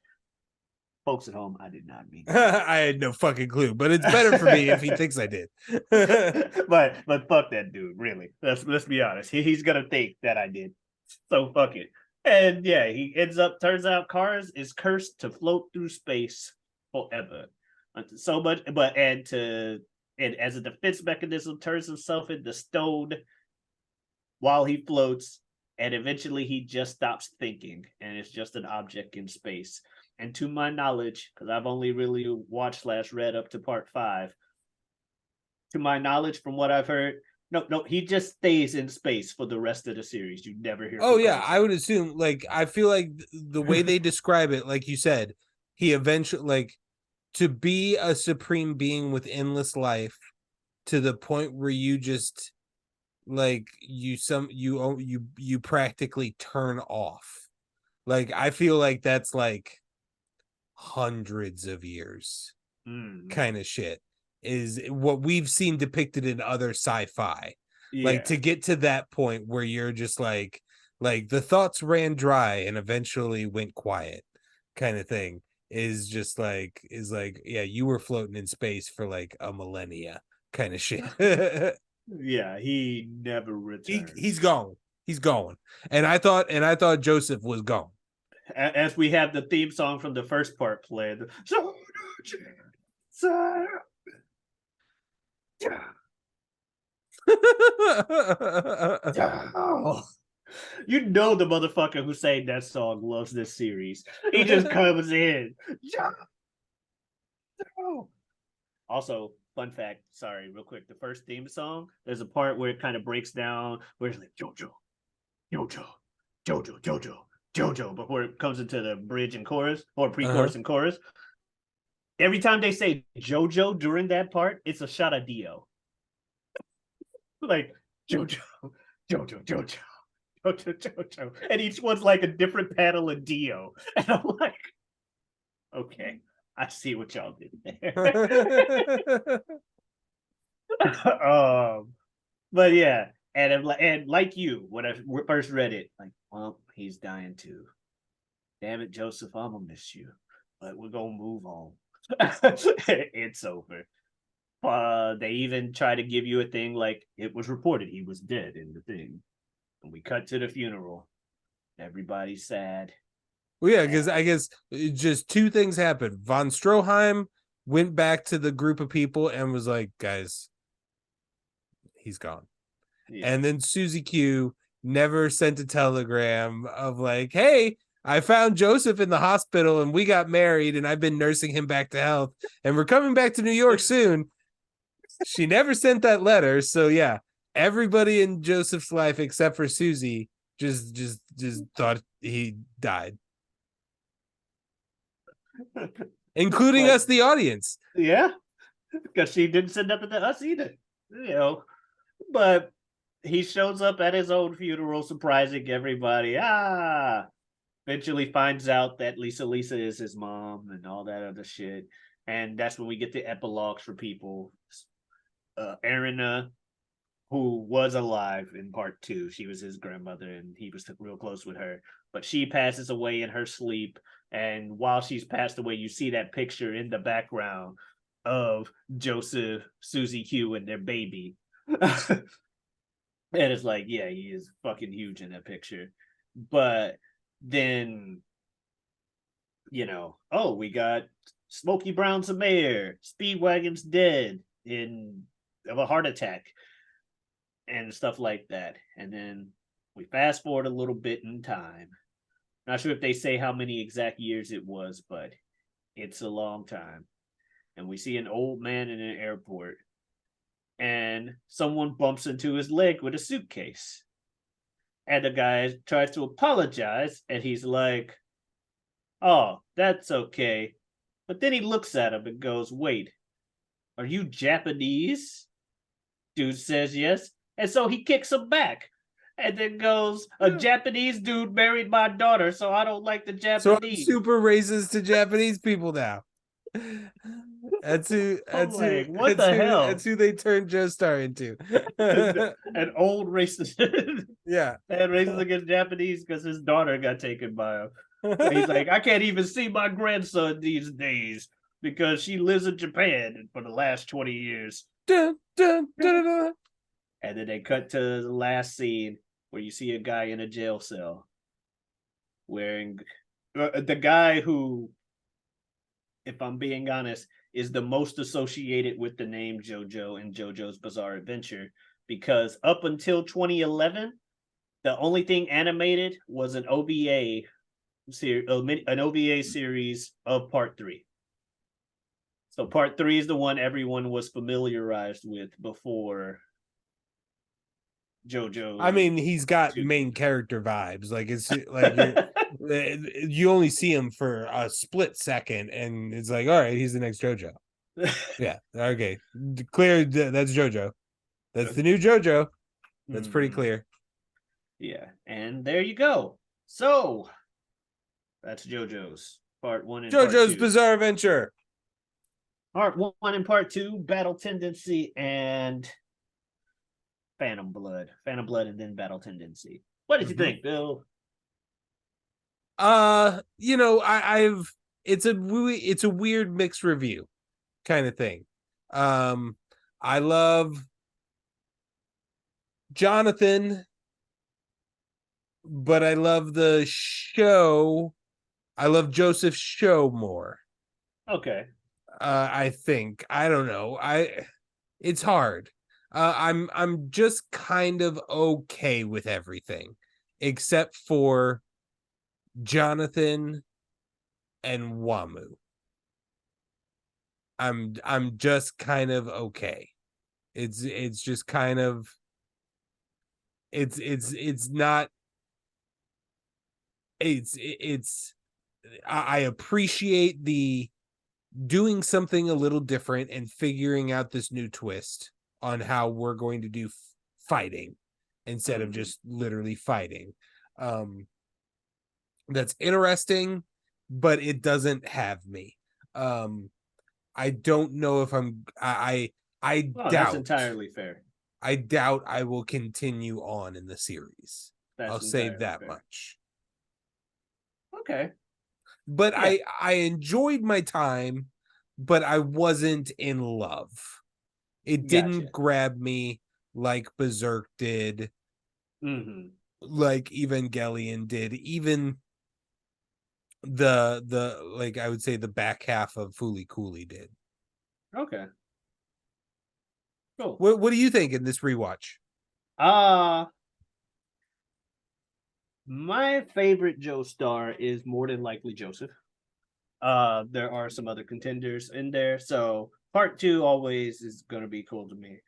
Folks at home, I did not mean I had no fucking clue, but it's better for me if he thinks I did. but fuck that dude, really. Let's be honest. He's gonna think that I did. So fuck it. And yeah, he turns out Cars is cursed to float through space forever. So much, and as a defense mechanism, turns himself into stone while he floats, and eventually he just stops thinking, and it's just an object in space. And to my knowledge, because I've only really watched/read up to part 5, to my knowledge, from what I've heard, no, he just stays in space for the rest of the series. You never hear. Oh yeah, I would assume. Like, I feel like the way they describe it, like you said, he eventually, like, to be a supreme being with endless life, to the point where you just, like, you practically turn off. Like, I feel like that's like hundreds of years kind of shit is what we've seen depicted in other sci-fi. Like, to get to that point where you're just like the thoughts ran dry and eventually went quiet kind of thing is yeah, you were floating in space for like a millennia kind of shit. Yeah, he never returned. He's gone. And I thought Joseph was gone. As we have the theme song from the first part played. You know the motherfucker who sang that song loves this series. He just comes in. Also, fun fact, sorry, real quick. The first theme song, there's a part where it kind of breaks down where it's like JoJo, JoJo, JoJo, JoJo, JoJo, before it comes into the bridge and chorus, or pre-chorus and chorus. Every time they say JoJo during that part, it's a shot of Dio. Like JoJo, JoJo, JoJo, JoJo, JoJo. And each one's like a different panel of Dio. And I'm like, okay, I see what y'all did there. But yeah, and like you, when I first read it, like, well, he's dying too. Damn it, Joseph, I'm gonna miss you, but we're gonna move on. It's over. They even try to give you a thing like it was reported he was dead in the thing, and we cut to the funeral. Everybody's sad. Well, yeah, because I guess just 2 things happened. Von Stroheim went back to the group of people and was like, guys, he's gone. Yeah. And then Susie Q never sent a telegram of like, hey, I found Joseph in the hospital and we got married and I've been nursing him back to health and we're coming back to New York soon. She never sent that letter. So yeah, everybody in Joseph's life except for Susie just thought he died, including But- us, the audience. Yeah, because she didn't send up to us either. But he shows up at his own funeral, surprising everybody. Eventually finds out that Lisa is his mom and all that other shit. And that's when we get the epilogues for people. Aaron, who was alive in part 2, she was his grandmother, and he was real close with her. But she passes away in her sleep. And while she's passed away, you see that picture in the background of Joseph, Susie Q, and their baby. And it's like, yeah, he is fucking huge in that picture. But then, we got Smokey Brown's a mayor, Speedwagon's dead of a heart attack, and stuff like that. And then we fast forward a little bit in time. Not sure if they say how many exact years it was, but it's a long time. And we see an old man in an airport, and someone bumps into his leg with a suitcase. And the guy tries to apologize, and he's like, "Oh, that's okay." But then he looks at him and goes, "Wait, are you Japanese?" Dude says yes. And so he kicks him back. And then goes, "A Japanese dude married my daughter, so I don't like the Japanese." So I'm super racist to Japanese people now. That's who. What the hell? That's who they turned Joestar into. An old racist. Yeah. And racist against Japanese because his daughter got taken by him. And he's like, "I can't even see my grandson these days because she lives in Japan for the last 20 years. Dun, dun, dun, dun. And then they cut to the last scene where you see a guy in a jail cell wearing the guy who, if I'm being honest, is the most associated with the name JoJo and JoJo's Bizarre Adventure, because up until 2011, the only thing animated was an OVA series of part 3. So part 3 is the one everyone was familiarized with before JoJo. I mean, he's got main character vibes. Like it's like you only see him for a split second, and it's like, all right, he's the next JoJo. Yeah, okay, clear. That's JoJo. That's the new JoJo. That's pretty clear. Yeah, and there you go. So that's JoJo's part 1 and JoJo's part 2. Bizarre Adventure. Part 1 and part 2, Battle Tendency and Phantom Blood, and then Battle Tendency. What did you think, Bill? I've it's a weird mixed review kind of thing. I love Jonathan, but I love the show. I love Joseph's show more. Okay. I think. I don't know. It's hard. I'm just kind of okay with everything except for Jonathan and Wamu. I'm just kind of okay. It's just kind of it's not it's I appreciate the doing something a little different and figuring out this new twist on how we're going to do fighting instead of just literally fighting. That's interesting, but it doesn't have me. I don't know if I doubt. That's entirely fair. I doubt I will continue on in the series. That's I'll say entirely that fair. much. Okay. But Yeah. I enjoyed my time, but I wasn't in love. It didn't Gotcha. grab me like Berserk did, like Evangelion did, even the like I would say the back half of Fooly Cooley did. Okay. Cool. What do you think in this rewatch? My favorite Joestar is more than likely Joseph. There are some other contenders in there, so part 2 always is gonna be cool to me.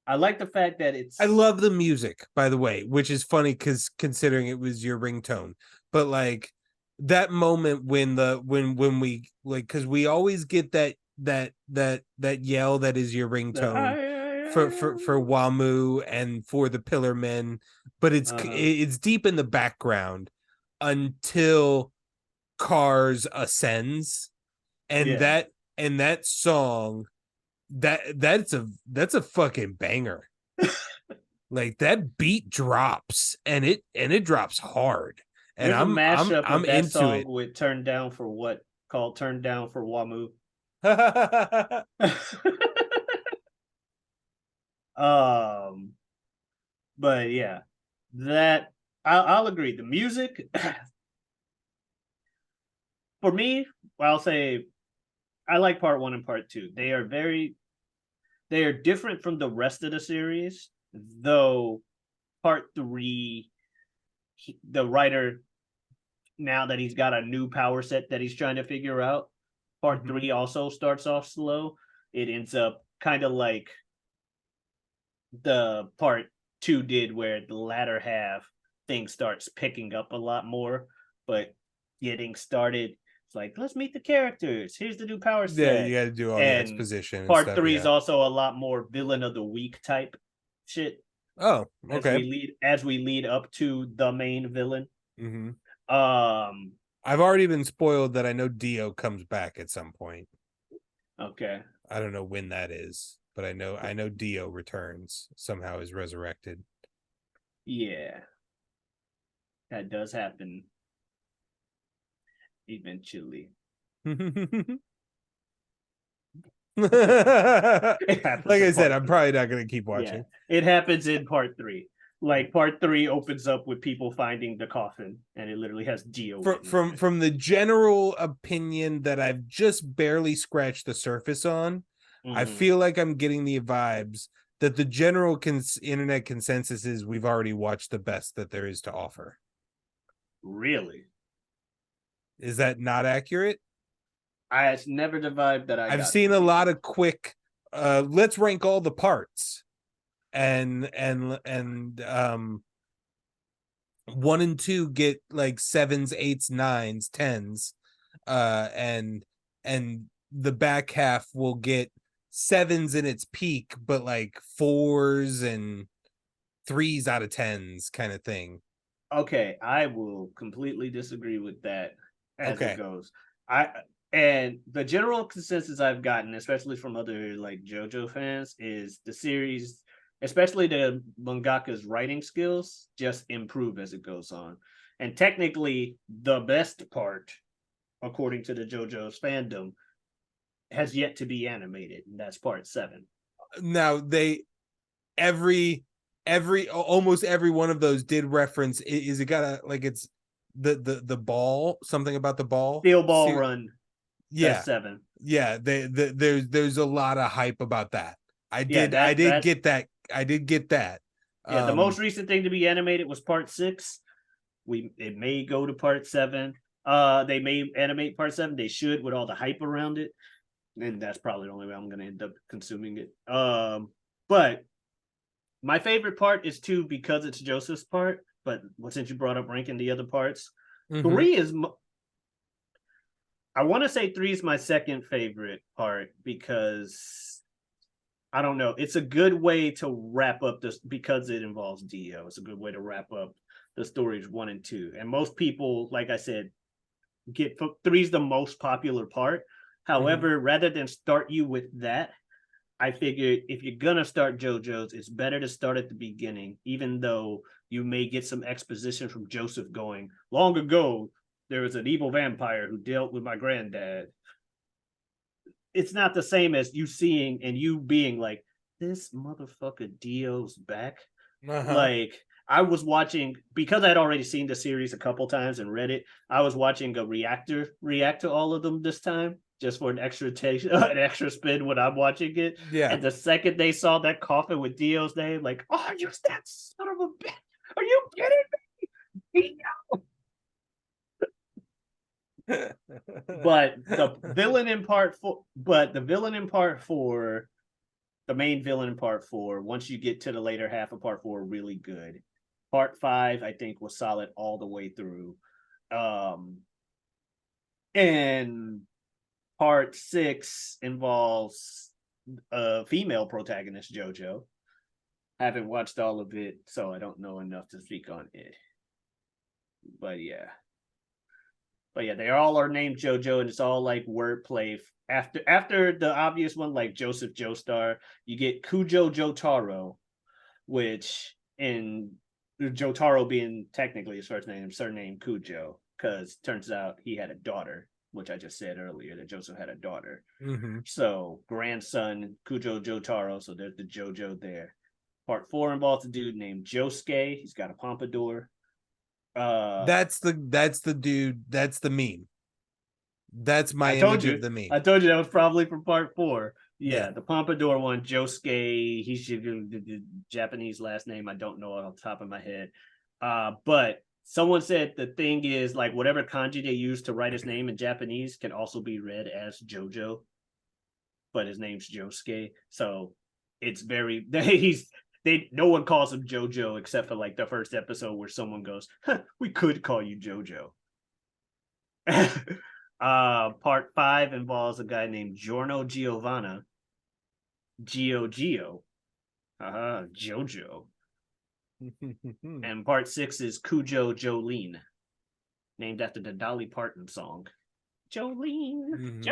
I like the fact that it's. I love the music, by the way, which is funny because considering it was your ringtone. But like that moment when when we like, because we always get that yell that is your ringtone for Wamu and for the Pillar Men, but it's deep in the background until Cars ascends, and that song that's a fucking banger. Like that beat drops and it drops hard, and There's a mashup I'm of that into song it. with "Turn Down for What," called "Turn Down for Wamu." But yeah, that I'll agree. The music, for me, I'll say I like part 1 and part 2. They are different from the rest of the series, though part 3, the writer, now that he's got a new power set that he's trying to figure out, part 3 also starts off slow. It ends up kind of like the part 2 did, where the latter half things starts picking up a lot more, but getting started, it's like, let's meet the characters, here's the new power set. Yeah, you got to do all the And exposition and part stuff, 3 yeah. is also a lot more villain of the week type shit. Oh, okay. As we lead up to the main villain. I've already been spoiled that I know Dio comes back at some point. Okay. I don't know when that is, but I know Dio returns, somehow is resurrected. Yeah. That does happen eventually. Like I said, I'm probably not going to keep watching. Yeah, it happens in part 3. Like part 3 opens up with people finding the coffin, and it literally has Dio. From the general opinion that I've just barely scratched the surface on, I feel like I'm getting the vibes that the general internet consensus is we've already watched the best that there is to offer. Really? Is that not accurate? It's never the vibe that I've seen a lot of quick let's rank all the parts, and 1 and 2 get like 7s, 8s, 9s, 10s, and the back half will get 7s in its peak, but like 4s and 3s out of 10s kind of thing. Okay, I will completely disagree with that as Okay. it goes. And the general consensus I've gotten, especially from other like JoJo fans, is the series, especially the mangaka's writing skills, just improve as it goes on. And technically, the best part, according to the JoJo's fandom, has yet to be animated, and that's part 7. Now almost every one of those did reference, is it got a, like, it's the ball, something about the ball, Steel Ball Run. Yeah, that's 7. Yeah, there's a lot of hype about that. I did get that. Yeah, the most recent thing to be animated was part 6. It may go to part 7. They may animate part 7. They should, with all the hype around it. And that's probably the only way I'm going to end up consuming it. But my favorite part is 2 because it's Joseph's part. But since you brought up ranking the other parts, 3 is. I want to say 3 is my second favorite part because I don't know. It's a good way to wrap up this, because it involves Dio. It's a good way to wrap up the stories 1 and 2. And most people, like I said, get 3 is the most popular part. However, rather than start you with that, I figured if you're gonna start JoJo's, it's better to start at the beginning, even though you may get some exposition from Joseph going, long ago, there was an evil vampire who dealt with my granddad. It's not the same as you seeing and you being like, this motherfucker Dio's back. Like, I was watching, because I'd already seen the series a couple times and read it, I was watching a reactor react to all of them this time, just for an extra an extra spin when I'm watching it. Yeah. And the second they saw that coffin with Dio's name, like, oh, you that son of a bitch. Are you kidding me? Dio. But the villain in part 4 the main villain in part 4. Once you get to the later half of part 4, really good. Part 5, I think, was solid all the way through. And part 6 involves a female protagonist, JoJo. Haven't watched all of it, so I don't know enough to speak on it. But yeah, they all are named JoJo, and it's all like wordplay. After the obvious one, like Joseph Joestar, you get Kujo Jotaro, which in Jotaro being technically his first name, surname Kujo, because turns out he had a daughter, which I just said earlier that Joseph had a daughter. Mm-hmm. So grandson Kujo Jotaro. So there's the JoJo there. Part 4 involves a dude named Josuke. He's got a pompadour. That's the dude. That's the meme. That's my image of the meme. I told you that was probably from part 4. Yeah. The pompadour one, Josuke. He should do the Japanese last name. I don't know off the top of my head. But someone said the thing is like whatever kanji they use to write his name in Japanese can also be read as JoJo, but his name's Josuke. So it's very no one calls him JoJo except for like the first episode where someone goes, we could call you JoJo. Part 5 involves a guy named Giorno Giovanna. Gio. JoJo. And part 6 is Kujo Jolene, named after the Dolly Parton song. Jolene.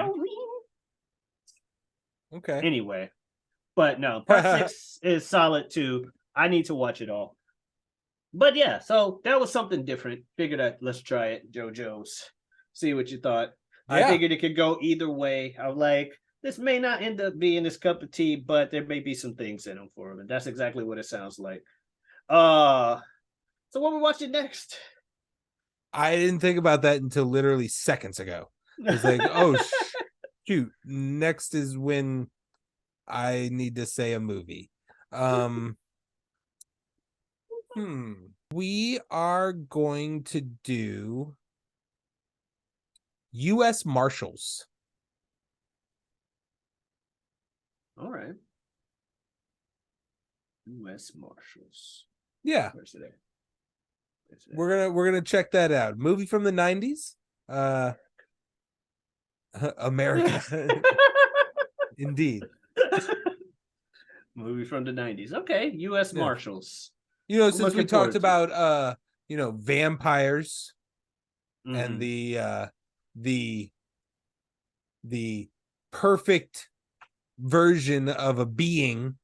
Okay. Anyway. But no, part 6 is solid too. I need to watch it all. But yeah, so that was something different. Figured out, let's try it, JoJo's. See what you thought. Yeah. I figured it could go either way. I'm like, this may not end up being his cup of tea, but there may be some things in him for him. And that's exactly what it sounds like. So what we watching next? I didn't think about that until literally seconds ago. It's like, oh, shoot. Next is when I need to say a movie. We are going to do U.S. Marshals. All right. U.S. Marshals. Yeah. Where's it at? We're gonna check that out. Movie from the 90s. America. Indeed. Movie from the 90s. Okay, U.S. Marshals. Since we talked about vampires and the perfect version of a being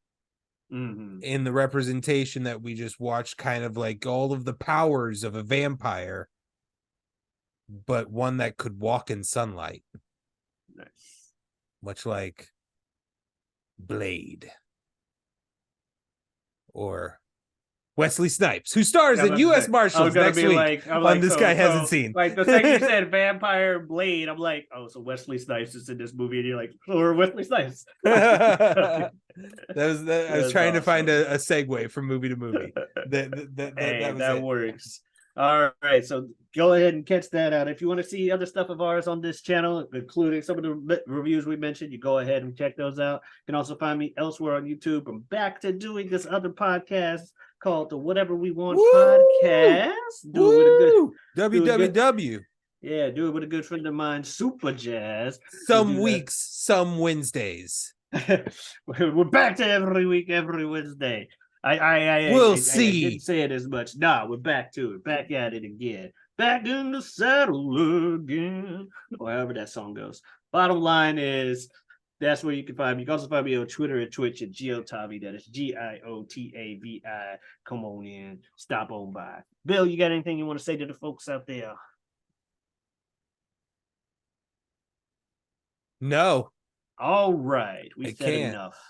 in the representation that we just watched, kind of like all of the powers of a vampire, but one that could walk in sunlight. Nice. Much like Blade or Wesley Snipes, who stars in U.S. Marshals next week on This Guy Hasn't Seen. Like the second you said Vampire Blade, I'm like, oh, so Wesley Snipes is in this movie, and you're like, or Wesley Snipes. I was trying to find a segue from movie to movie. That works. All right, so go ahead and catch that out. If you want to see other stuff of ours on this channel, including some of the reviews we mentioned, you go ahead and check those out. You can also find me elsewhere on YouTube. I'm back to doing this other podcast called the Whatever We Want podcast. Do it with a good WWW. Yeah, do it with a good friend of mine, Super Jazz. Some weeks, some Wednesdays. We're back to every week, every Wednesday. We'll see. I didn't say it as much. Nah, we're back to it. Back at it again. Back in the saddle again. Or however that song goes. Bottom line is, that's where you can find me. You can also find me on Twitter and Twitch at Giotavi. That is Giotavi. Come on in. Stop on by. Bill, you got anything you want to say to the folks out there? No. All right. We said enough.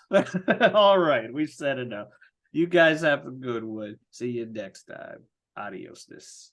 All right. We said enough. You guys have a good one. See you next time. Adios.